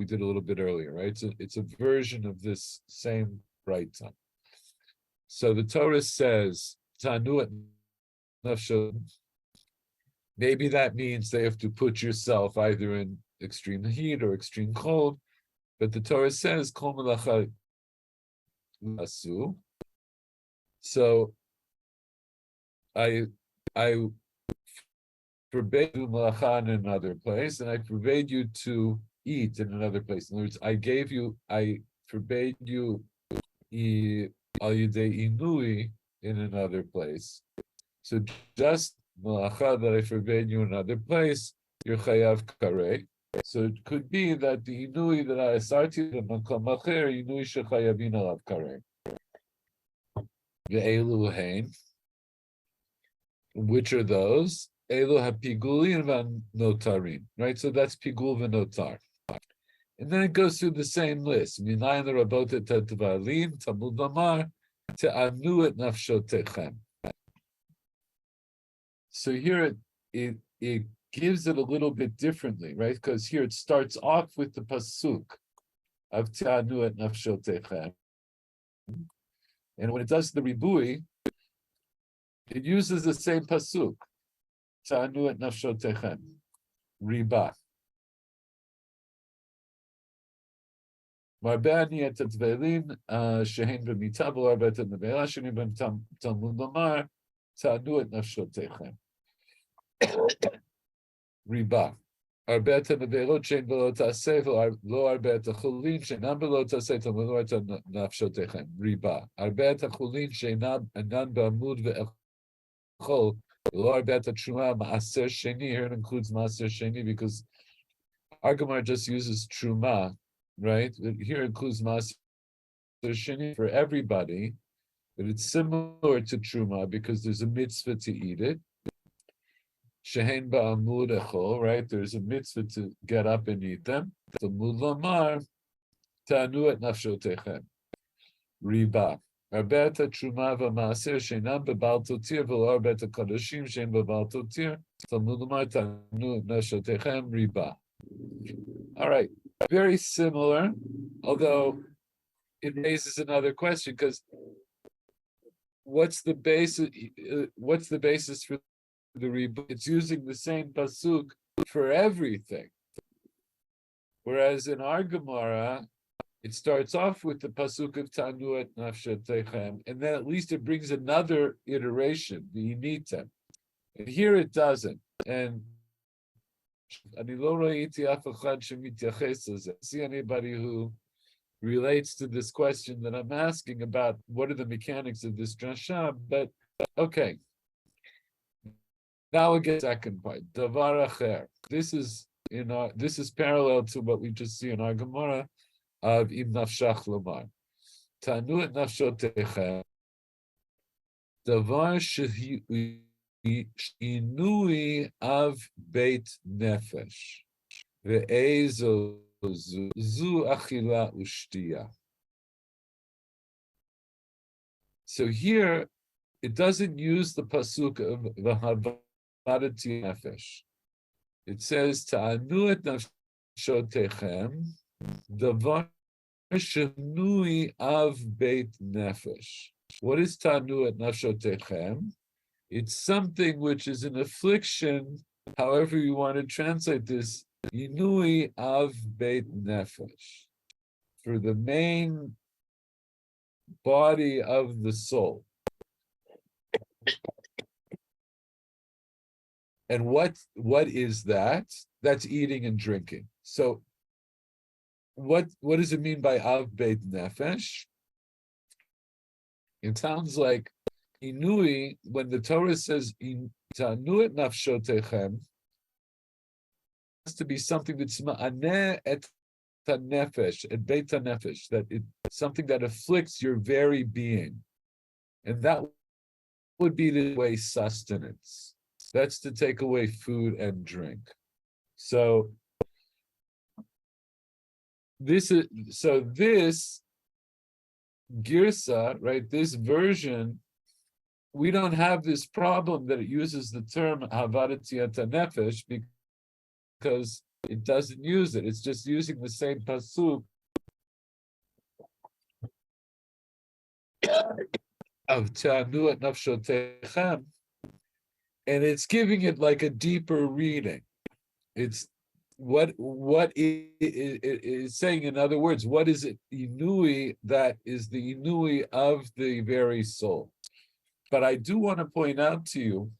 did a little bit earlier, right? It's a version of this same Braita. So the Torah says Tanu et nafsho. Maybe that means they have to put yourself either in extreme heat or extreme cold, but the Torah says Kol melacha asu. So I forbade you melacha in another place, and I forbade you to eat in another place. In other words, I forbade you al yedei inui in another place. So just melacha that I forbade you in another place, you're chayav karei. So it could be that the inui that I asarti the makom acher inui shechayavin alav karei. Ve'elu hein. Which are those? Elu hapiguli and notarim, right? So that's pigul v'notar. And then it goes through the same list. Minayin l'rabota tetvalim, Talmud lomar, te'anu et nafshotechem. So here it gives it a little bit differently, right? Because here it starts off with the pasuk of te'anu et nafshotechem. And when it does the ribui, it uses the same pasuk. Ta'anu et nafshotechem. Riba. Marbani et tvelin shehin b'mita v'arba et nevela shenim b'talmud lomar ta'anu et nafshotechem. Riba. Arba et nevelot shein v'lo ta'aseh v'lo arba et achulin sheinam v'lo ta'aseh ta'amud et nafshotechem. Riba. Arba et achulin sheinam anan b'amud ve'echol v'lo arba et truma ma'aser sheni. Here it includes ma'aser sheni because Argamar just uses truma, right? Here it includes Maser Sheni for everybody, but it's similar to truma because there's a mitzvah to eat it. Shehen ba'amud echol, right? There's a mitzvah to get up and eat them. Talmud lomar ta'anu et nafshotechem. Riba. Arbeta truma v'maser shenam bebal totir v'lo arbeta kadoshim shen bebal totir. Talmud lomar ta'anu et nafshotechem. Riba. All right, very similar, although it raises another question because what's the basis? What's the basis for the reboot? It's using the same pasuk for everything, whereas in our Gemara, it starts off with the pasuk of Tanu et nafshetechem, and then at least it brings another iteration, the initem, and here it doesn't, and I see anybody who relates to this question that I'm asking about what are the mechanics of this drasha, but okay. Now we get the second part. Davar acher. This is parallel to what we just see in our Gemara of Im Nafshach Lomar. Tanu et nafshotechem. Davar shehi Inui av beit nefesh ve'ezo zu achila ushtiya. So here it doesn't use the pasuk of v'havarati nefesh. It says ta'anu et nafshotechem davar shenui av beit nefesh. What is ta'anu et nafshotechem? It's something which is an affliction, however you want to translate this, inui av beit nefesh, for the main body of the soul. And what is that? That's eating and drinking. So what does it mean by av beit nefesh? It sounds like Inui, when the Torah says Ta'anu et nafshotechem, has to be something that's ma'aneh et nefesh, et beit nefesh, that it's something that afflicts your very being, and that would be the way sustenance. That's to take away food and drink. So this girsa, right? This version. We don't have this problem that it uses the term havarati et nefesh because it doesn't use it. It's just using the same pasuk of ta'anu et nafshotechem, and it's giving it like a deeper reading. It's what it is saying. In other words, what is it inui that is the inui of the very soul? But I do want to point out to you,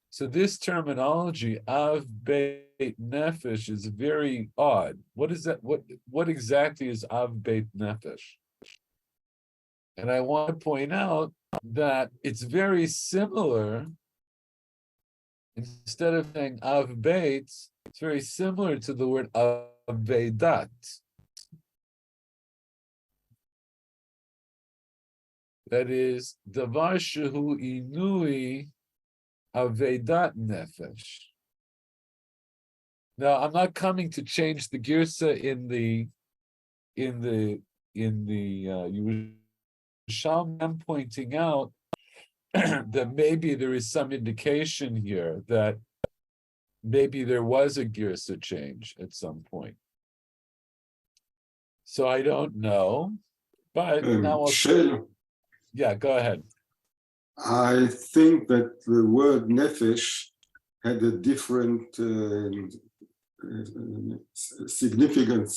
so this terminology, av beit nefesh, is very odd. What is that? What exactly is av beit nefesh? And I want to point out that it's very similar. Instead of saying av beit, it's very similar to the word avedat. That is, davar shehu inui avedat nefesh. Now, I'm not coming to change the girsa in the Yerushalmi. I'm pointing out that maybe there is some indication here that maybe there was a girsa change at some point. So I don't know, but now I'll Shel, Yeah, go ahead. I think that the word nefesh had a different significance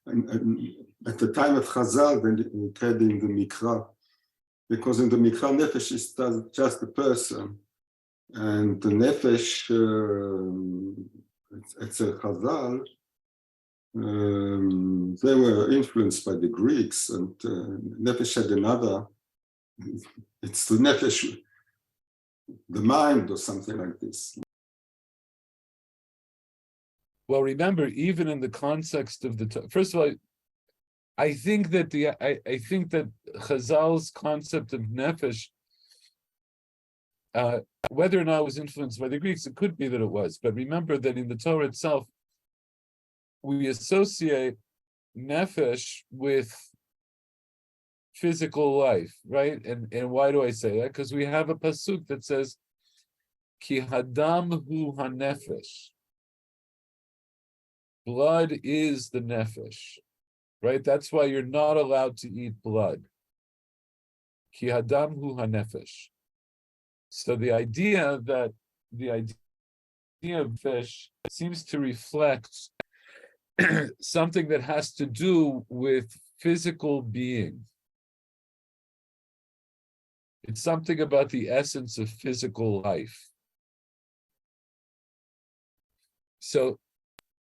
at the time of Chazal than it had in the Mikra, because in the Mikra nefesh is just a person, and the nefesh it's a Chazal. They were influenced by the Greeks, and nefesh had another. It's the nefesh, the mind, or something like this. Well, remember, even in the context of first of all, I think that I think that Chazal's concept of nefesh, whether or not it was influenced by the Greeks, it could be that it was. But remember that in the Torah itself, we associate nefesh with physical life, right? And why do I say that? Because we have a pasuk that says, "Ki hadam hu hanefesh." Blood is the nefesh, right? That's why you're not allowed to eat blood. Ki hadam hu hanefesh. So the idea of fish seems to reflect something that has to do with physical being. It's something about the essence of physical life. So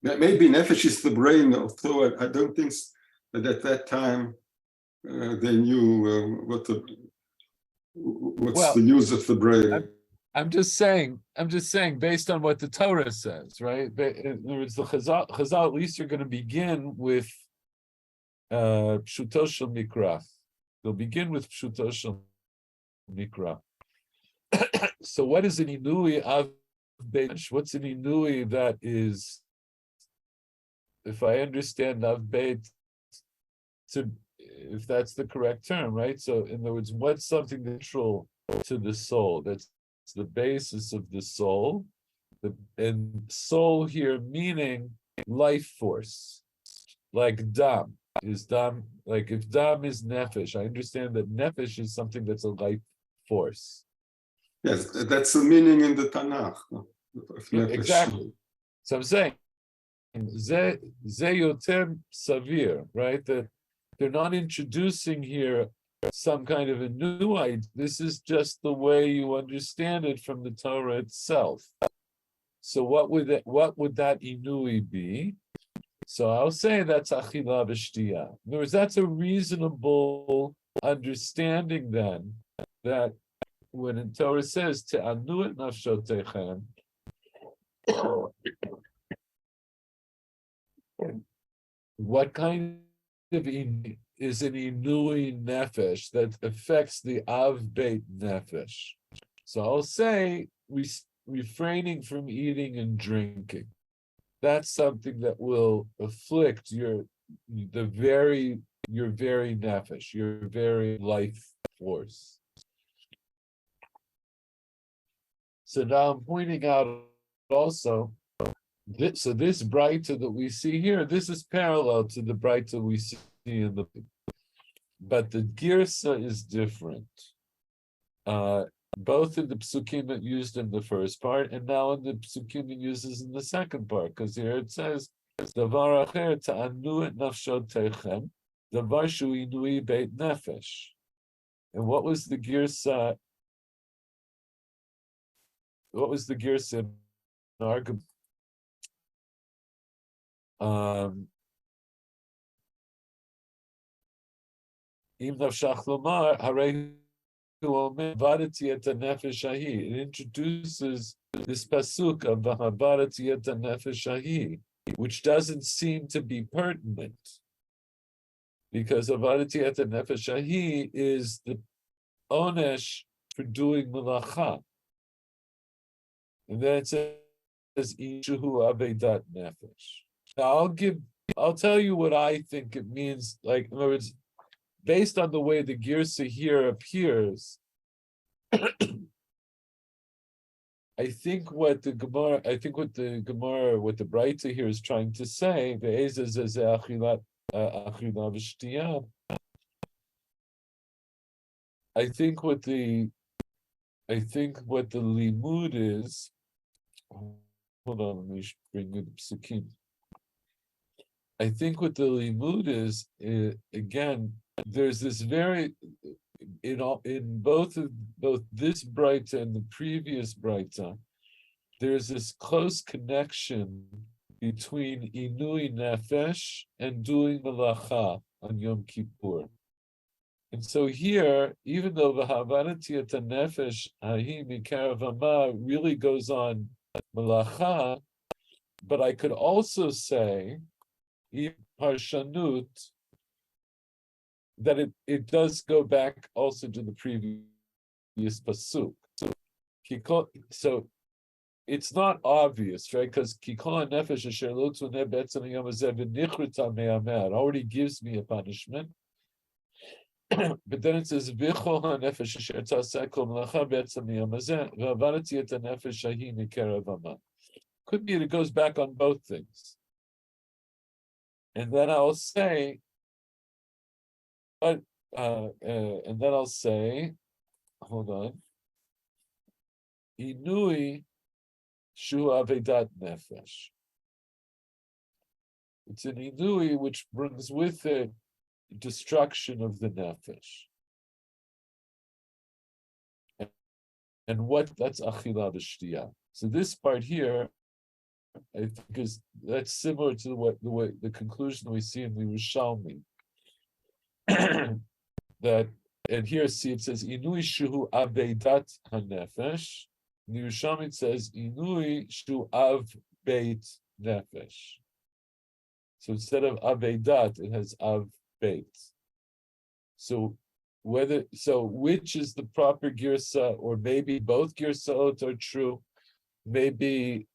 maybe nefesh is the brain, although I don't think that at that time they knew what's the use of the brain. I'm just saying, based on what the Torah says, right? In other words, the Chazal, at least you're going to begin with Pshuto Shel Mikra. They'll begin with Pshuto Shel Mikra. So what is an Inui of Beit? What's an Inui that is, if I understand Av Beit, if that's the correct term, right? So in other words, what's something natural to the soul? That's the basis of the soul. And soul here meaning life force, like dam. Is dam, like if dam is nefesh, I understand that nefesh is something that's a life force. Yes, that's the meaning in the Tanakh of nefesh. Exactly. So I'm saying, ze yoter savir, right? That they're not introducing here some kind of a new idea. This is just the way you understand it from the Torah itself. So what would that inui be? So I'll say that's achila v'shtiya. In other words, that's a reasonable understanding then, that when the Torah says te'anu et nafshotechem, what kind of is an inui nefesh that affects the av beit nefesh? So I'll say refraining from eating and drinking. That's something that will afflict your very nefesh, your very life force. So now I'm pointing out also, this Braita that we see here, this is parallel to the Braita we see in the, but the Girsa is different. Both in the psukim that used in the first part, and now in the psukim it uses in the second part, because here it says, "Davar acher ta'anu et nafshotechem, davar shu inui beit nefesh." And what was the girsa? What was the girsa in argument? Im nafshach lomar harei. It introduces this pasuk of Vahavarati et nefesh, which doesn't seem to be pertinent, because Avarati et nefesh is the onesh for doing melacha, and then it says Ishuhu Avedat Nefesh. Now I'll tell you what I think it means. Like, in other words, based on the way the Girsa here appears, I think what the Braita here is trying to say, I think what the limud is. Hold on, let me bring you the psukim. I think what the limud is, again, there's this very in both this Braita and the previous Braita, there's this close connection between inui nefesh and doing malacha on Yom Kippur. And so here, even though v'havanati et nefesh ahi mikarav hama really goes on malacha, but I could also say, parshanut, that it does go back also to the previous pasuk. So it's not obvious, right? Because kikol nefesh asher lo tuneh betzem yom hazeh v'nichrita me'ameh, it already gives me a punishment. But then it says v'chol hanefesh asher taseh kol melacha betzem yom hazeh v'avanati et hanefesh ahi mikerav hama. Could be that it goes back on both things. And then I'll say, hold on, inui shu avedat nefesh. It's an inui which brings with it destruction of the nefesh. And what that's achila v'shtiyah. So this part here, I think that's similar to the conclusion we see in the Yerushalmi. That, and here see it says inui shu avedat hanefesh. In the Yerushalmi it says inui shu av beit nefesh. So instead of avedat, it has av beit. So which is the proper girsa, or maybe both girsaot are true. Maybe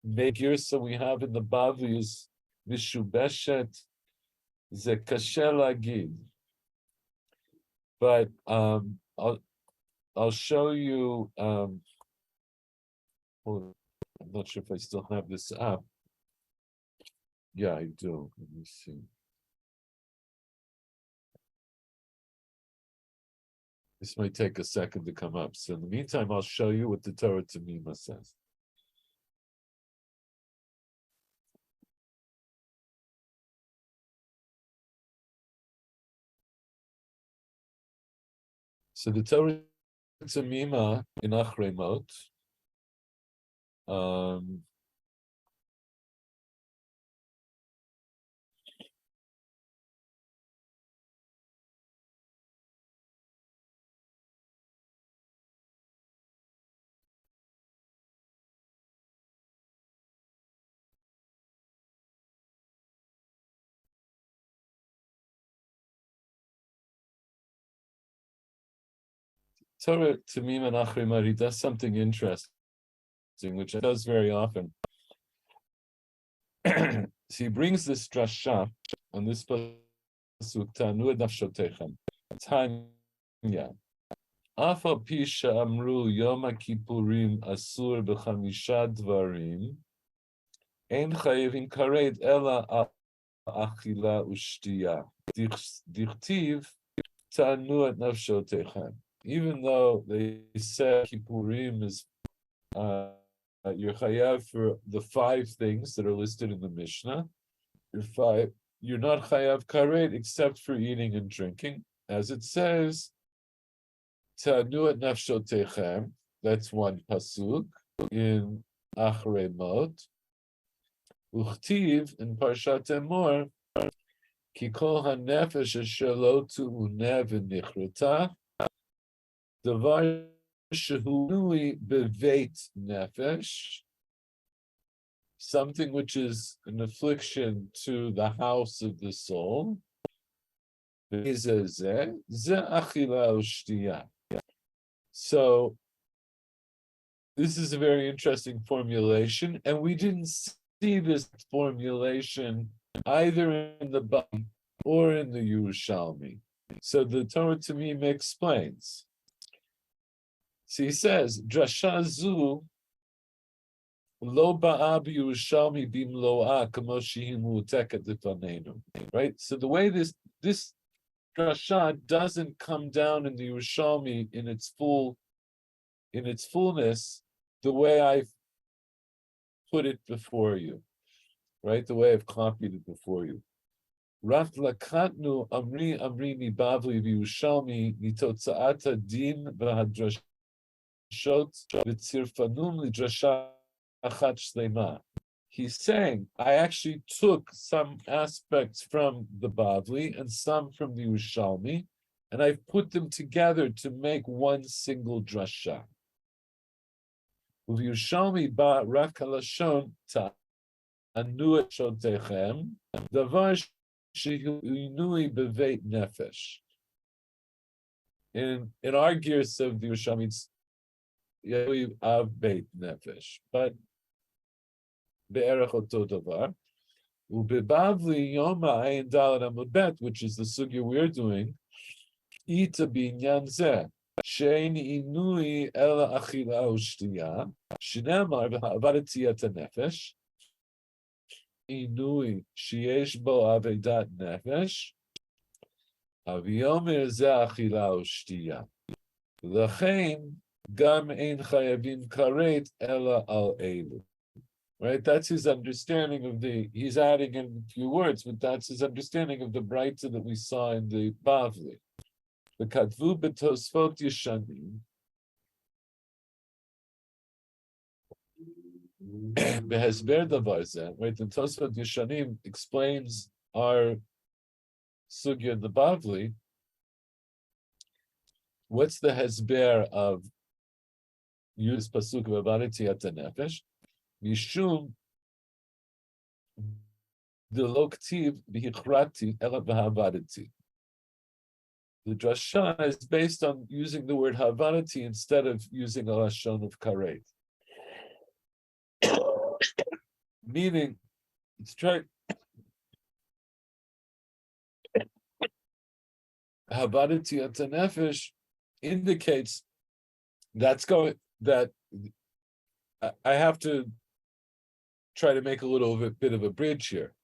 girsa we have in the Bavli is mishubeshet, ze kasher lagid. But I'll show you. I'm not sure if I still have this up. Yeah, I do. Let me see. This might take a second to come up. So in the meantime, I'll show you what the Torah Tamima says. So the Torah Tamima in Achremot, Torah Tamim and Achrimari does something interesting, which it does very often. So he brings this drasha on this pasuk, Tanu et nafshotechem. Tanya. Afa pisha amru Yoma Kippurim asur b'chamisha dvarim. Ein chayivim kared ela achila ushtiya. Dichtiv Tanu et nafshotechem. Even though they said Kippurim is you're chayav for the 5 things that are listed in the Mishnah, you're not chayav karet except for eating and drinking, as it says, Ta'anu et nafshotechem. That's one pasuk in Achremot. Uchtiv in Parshat Emor, Ki kol hanefesh asher lo tu'uneh v'nichrata. Davar shehu nui beveit nefesh, something which is an affliction to the house of the soul. So this is a very interesting formulation, and we didn't see this formulation either in the Bavli or in the Yerushalmi. So the Torah Tamim explains. So he says, Drasha zu lo ba'a b'Yerushalmi bimlo'a kamo shehi mu'tekat lefanenu. Right? So the way this drasha doesn't come down in the Yerushalmi in its fullness, the way I've put it before you, right? The way I've copied it before you. Raf lakatnu amri mi bavli v'Yerushalmi nitotzaata din v'hadrashot v'tzirfanum lidrasha achat shlema. He's saying, I actually took some aspects from the Bavli and some from the Yerushalmi, and I've put them together to make one single drasha. Yerushalmi ba rak halashon ta'anu et shotechem davar she'inui beveit nefesh. In our gears of the Yerushalmi, it's Yahweh av beit nefesh, but be'erech oto davar. Ubebavli Yoma ayin dalad amud bet, which is the sugya we're doing, ita binyan zeh shein inui ela achila ushtiya shenamar v'ha'avadati et nefesh inui sheyesh bo avedat nefesh aviyomer zeh achila ushtiya l'chein gam ein chayavim karet ela al elu. Right, that's his understanding of he's adding in a few words, but that's his understanding of the Breita that we saw in the Bavli. The Katvu b'Tosfot Yeshanim, behesber davar zeh, right, the Tosfot Yeshanim explains our sugya in the Bavli. What's the hesber of Yud's pasuk of Avariti at nefesh? Mishum the loktiv v'hichrati ela v'havadati. The drasha is based on using the word havadati instead of using a lashon of karet. Meaning, it's trying havadati at nefesh indicates that I have to try to make a little bit of a bridge here.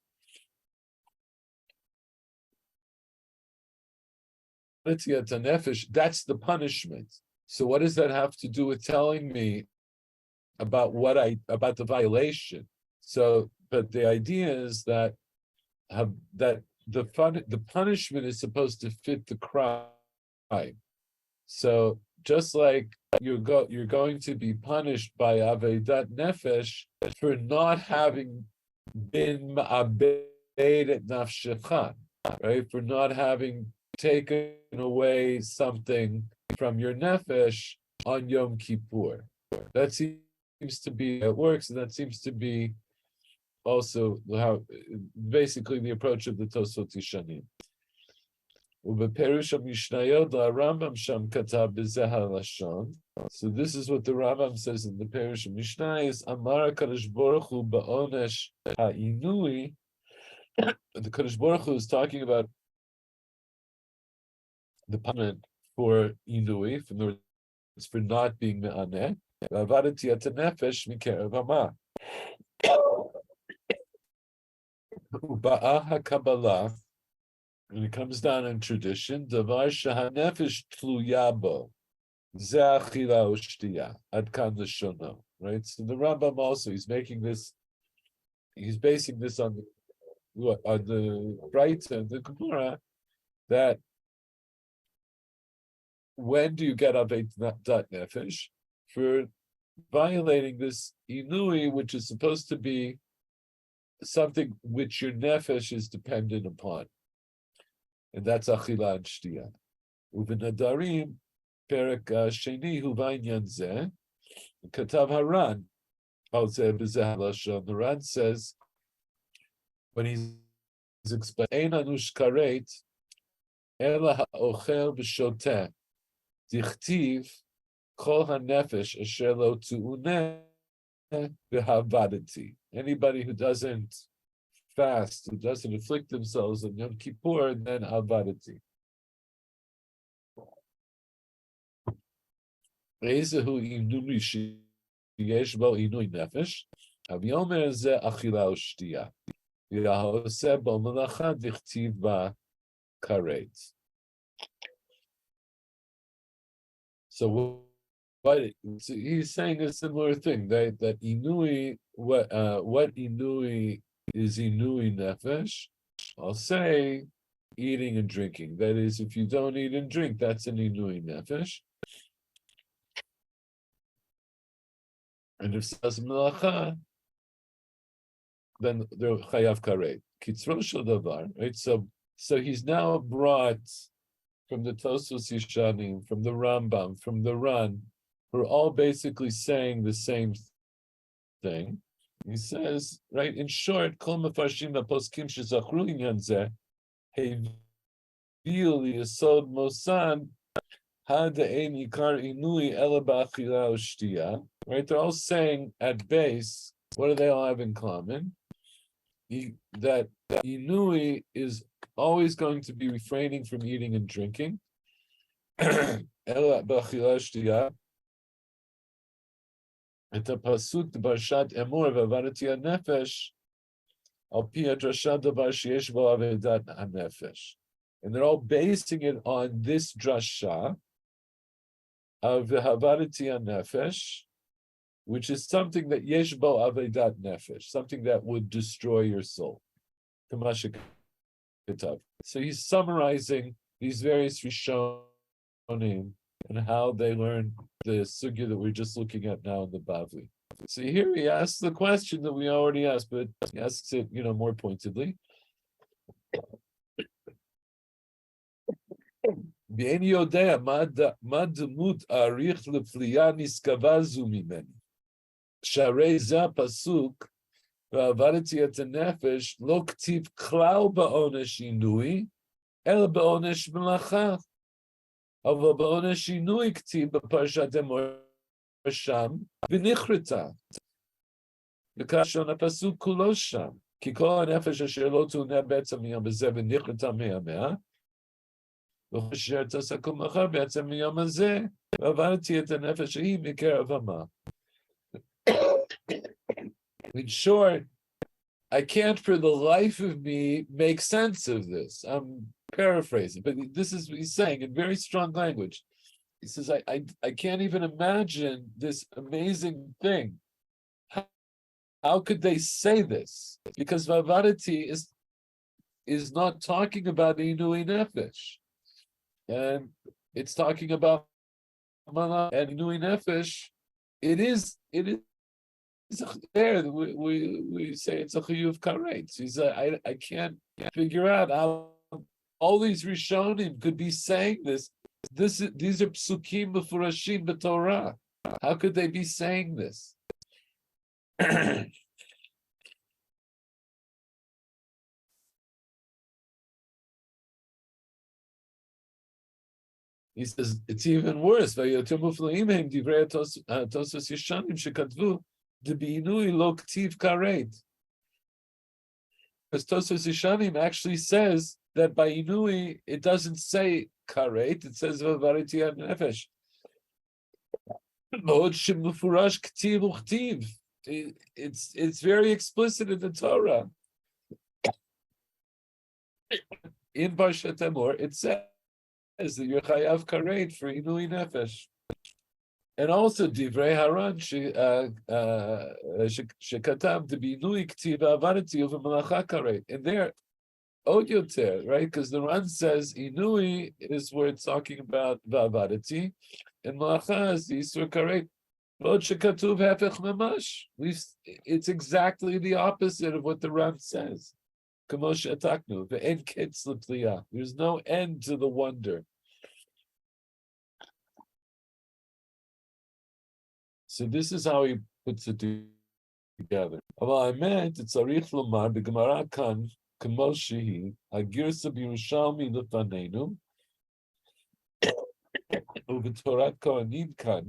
That's the punishment. So what does that have to do with telling me about about the violation? So, but the idea is that the punishment is supposed to fit the crime. So just like you're going to be punished by Avedat Nefesh for not having been Ma'abed et Nafshecha, right? For not having taken away something from your Nefesh on Yom Kippur. That seems to be how it works, and that seems to be also how basically the approach of the Tosfot Yeshanim. So this is what the Rambam says in the Perush of Mishnah is Amar HaKadosh Baruch Hu ba'onesh ha'inui. The Kadosh Baruch Hu is talking about the punishment for inui, for not being me'aneh. V'avadati at nefesh mikerev hama. U'ba'ah ha'kabbalah. When it comes down in tradition, davar shehanefesh tluyabo, ze achila u'shtiya, ad kan l'shono. Right. So the Rambam also he's basing this on the Breita and the Gemara, that when do you get Avedat Nefesh for violating this inui, which is supposed to be something which your nefesh is dependent upon. And that's achila and shtiya. Uvenadarim perek sheni hu v'inyan zeh katav Haran al zeh b'zeh halashon. The Ran says when he's explaining ein anush karet ela ha'ochel b'shoteh dichtiv kol hanefesh asher lo tu'uneh v'havadati. Anybody who doesn't fast, who doesn't afflict themselves on Yom Kippur, then avadati. Ezehu inui sheyesh bo inui nefesh. Havyomer ze achila u'shtiya. V'yahoseh bo melacha dichtiv ba karet. So so he's saying a similar thing, that inui, what inui is inui nefesh. I'll say eating and drinking. That is, if you don't eat and drink, that's an inui nefesh. And if says melacha, then they're chayav karet. Kitzro shel davar, right? So he's now brought from the Tosos Yishanim, from the Rambam, from the Ran, who are all basically saying the same thing. He says, right, in short, kol mefarshim poskim shezachru inyan zeh, heviu liyasod mosan, had ein yikar inui ela ba'achila u'shtiya. Right, they're all saying at base, what do they all have in common? That inui is always going to be refraining from eating and drinking. Ela b'achila u'shtiya. Et pasuk b'Parshat Emor v'avarati hanefesh al pi hadrasha davar sheyesh bo avedat hanefesh, and they're all basing it on this drasha of v'avarati hanefesh, which is something that yesh bo avedat nefesh, something that would destroy your soul. Kamasha ketav. So he's summarizing these various rishonim and how they learn the sugya that we're just looking at now in the Bavli. So here he asks the question that we already asked, but he asks it, more pointedly. B'en yodea ma demut arich lefliya niskavazu mimeni. Sharei zeh pasuk v'avarati et hanefesh lo ktiv klal ba'onesh inui ela ba'onesh melacha. אבל בעונש שינוי כתיב בפרשת אמור שם ונכרתה. וכאשר הפסוק כולו שם, כי כל הנפש אשר לא תאונה בעצם מיום הזה ונכרתה מהמאה, וכאשר תעסקו מחר בעצם מיום הזה, ועברתי את הנפש ההיא מקרב עמה. In short, I can't for the life of me make sense of this. I'm paraphrasing, but this is what he's saying in very strong language. He says, I can't even imagine this amazing thing. How could they say this? Because Vavarati is not talking about Inui Nefesh. And it's talking about Mana and Inui Nefesh. It is there. We say it's a chiyuv karet. He said, I can't figure out how all these Rishonim could be saying this. These are psukim b'furashim b'Torah. How could they be saying this? He says it's even worse. Because Tosos Yishanim actually says that by Inui it doesn't say karet, it says v'avarati hanefesh. It's very explicit in the Torah. In Parshat Emor, it says that you're chayav karet for Inui nefesh. And also Divrei Haran shekatam to be Inui ktiv avarati over malacha karet. And there, Odyoter, right? Because the Ran says Inui is where it's talking about Vavarati, and Malacha is the Isur Karet. It's exactly the opposite of what the Ran says. There's no end to the wonder. So this is how he puts it together. I meant it's Arich Lomar, the Gemara Kan. כמו שהיא, הגרסה בירושלמי לפנינו, ובתורת כהנים כאן,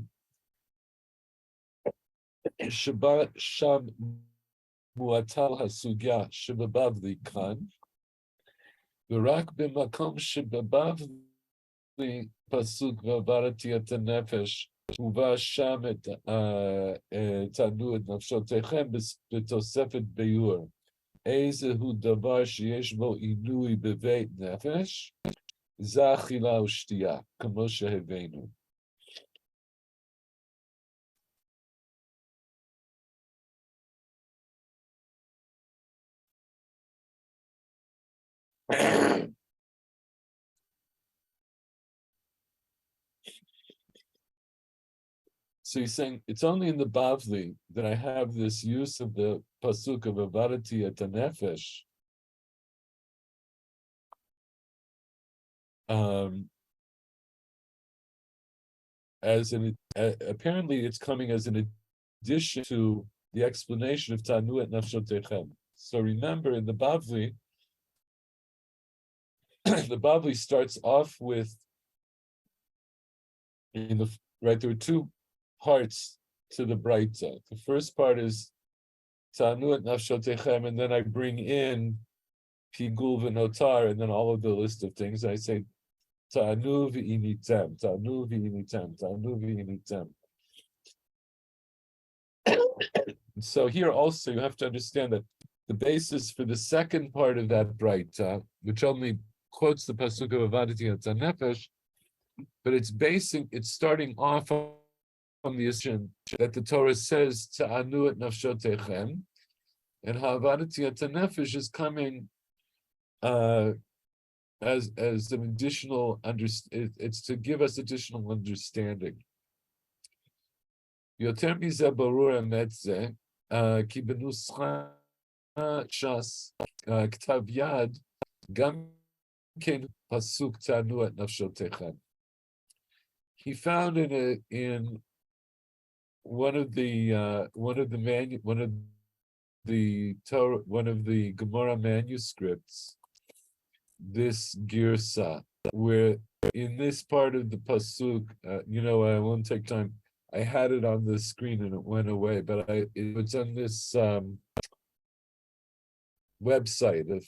שבה שם מועטל הסוגיה שבבבלי כאן, ורק במקום שבבבלי פסוק ועברתי את הנפש, ובא שם תענו את נפשותיכם בתוספת ביור. איזהו דבר שיש בו עינוי בבית נפש, זה אכילה ושתייה, כמו שהבאנו. So he's saying it's only in the Bavli that I have this use of the pasuk of avarati et nefesh. As an apparently it's coming as an addition to the explanation of Tanu et nafshotechem. So remember in the Bavli, the Bavli starts off with right. There are two parts to the Braita. The first part is Tanu et nafshotechem, and then I bring in Pigul v'notar, and then all of the list of things. I say Ta'anu v'initem, Ta'anu v'initem, Ta'anu v'initem. So here also you have to understand that the basis for the second part of that Braita, which only quotes the pasuk of Avadati et Nefesh, but it's starting off from the assumption that the Torah says Ta'anu et nafshotechem, and Avadati et Nefesh is coming as an additional it's to give us additional understanding. Yoter mizeh barur emet zeh, ki benuscha shas ktav yad gam ken pasuk tanu et nafshotechem. He found in one of the Gemara manuscripts this girsa, where in this part of the pasuk, I won't take time. I had it on the screen and it went away, but it was on this website of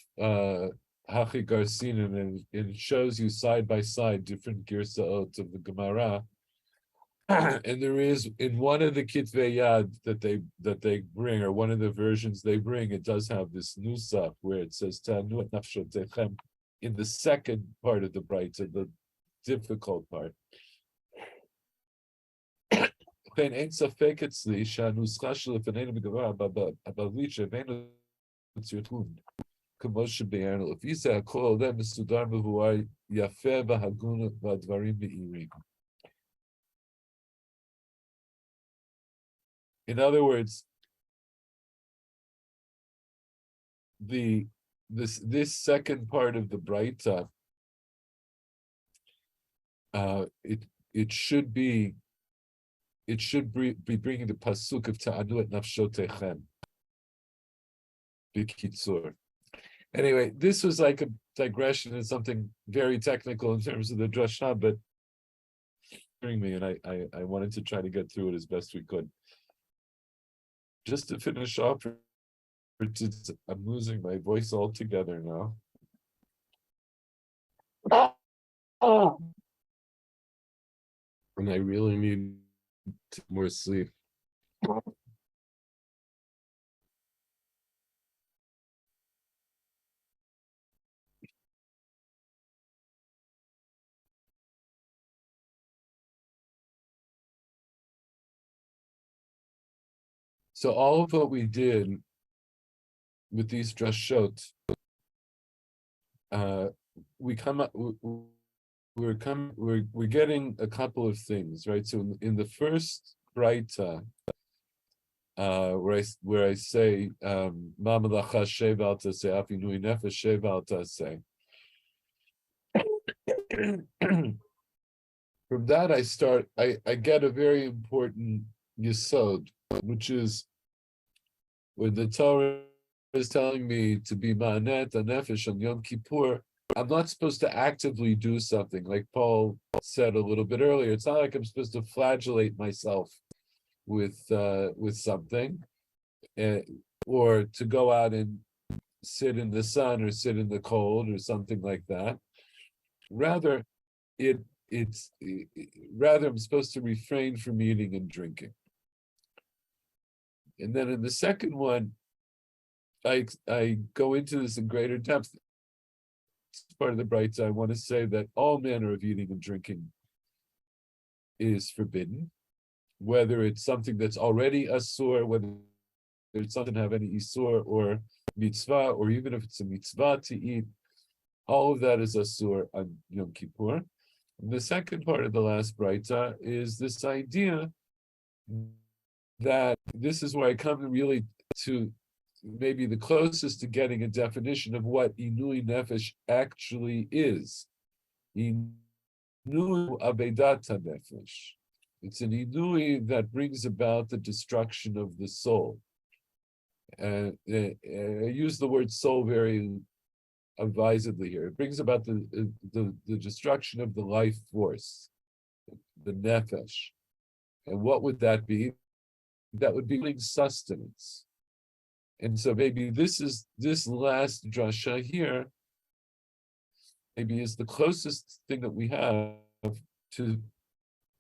Hachi Garcinan, and it shows you side by side different girsaot of the Gemara. And there is in one of the Kitvei Yad that they bring, or one of the versions they bring, it does have this nusach where it says Ta'anu et nafshotechem in the second part of the Braita, the difficult part. Ain't safek etzli שהנוסחה שלפנינו בגמרא הבבלית שהבאנו ציוטון כמו שביארנו. לפי זה הכל עולה מסודר מבואר יפה והגון והדברים מאירים. In other words, this second part of the Braita, it should be bringing the pasuk of Ta'anu et nafshotechem. B'kitzur. Anyway, this was like a digression and something very technical in terms of the drasha, but hearing me, and I wanted to try to get through it as best we could. Just to finish off, I'm losing my voice altogether now. And I really need more sleep. So all of what we did with these drashot, we're getting a couple of things, right? So in the first Braita, where I say Ma malacha sheval taseh afinui nefesh sheval taseh. From that I get a very important yesod, which is when the Torah is telling me to be ma'anet a nefesh on Yom Kippur, I'm not supposed to actively do something, like Paul said a little bit earlier. It's not like I'm supposed to flagellate myself with something, or to go out and sit in the sun or sit in the cold or something like that. Rather, rather I'm supposed to refrain from eating and drinking. And then in the second one, I go into this in greater depth. It's part of the Braita. I want to say that all manner of eating and drinking is forbidden, whether it's something that's already asur, whether it doesn't have any isur or mitzvah, or even if it's a mitzvah to eat. All of that is asur on Yom Kippur. And the second part of the last Braita is this idea that this is where I come really to maybe the closest to getting a definition of what Inui Nefesh actually is. Inui Abedat Nefesh. It's an Inui that brings about the destruction of the soul. I use the word soul very advisedly here. It brings about the destruction of the life force, the nefesh. And what would that be? That would be sustenance. And so maybe this last drasha here, maybe is the closest thing that we have to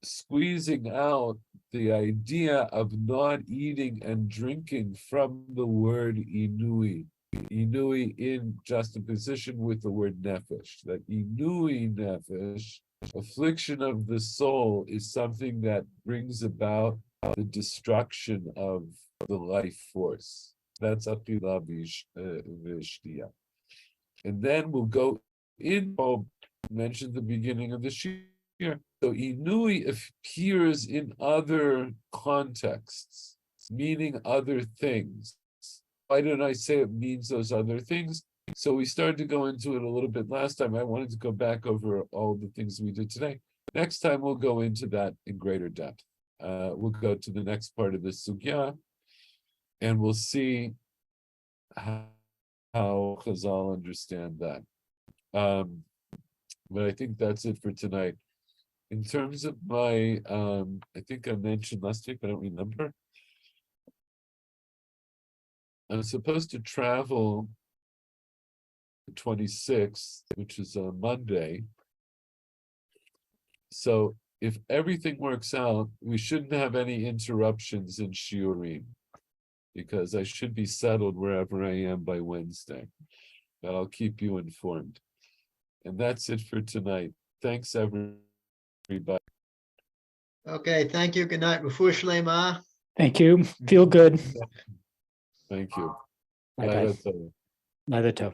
squeezing out the idea of not eating and drinking from the word inui. Inui in juxtaposition with the word nefesh. That inui nefesh, affliction of the soul, is something that brings about the destruction of the life force. That's Achila Vishtiya. And then we'll go in, I'll mention the beginning of the year. So Inui appears in other contexts, meaning other things. Why don't I say it means those other things? So we started to go into it a little bit last time. I wanted to go back over all the things we did today. Next time we'll go into that in greater depth. We'll go to the next part of the sugya, and we'll see how Chazal understand that. But I think that's it for tonight. In terms of my, I think I mentioned last week, but I don't remember. I'm supposed to travel the 26th, which is a Monday. So if everything works out, we shouldn't have any interruptions in shiurim, because I should be settled wherever I am by Wednesday. But I'll keep you informed. And that's it for tonight. Thanks, everybody. Okay, thank you. Good night. Refuah Shlema. Thank you. Feel good. Thank you. Bye-bye. Laila tov.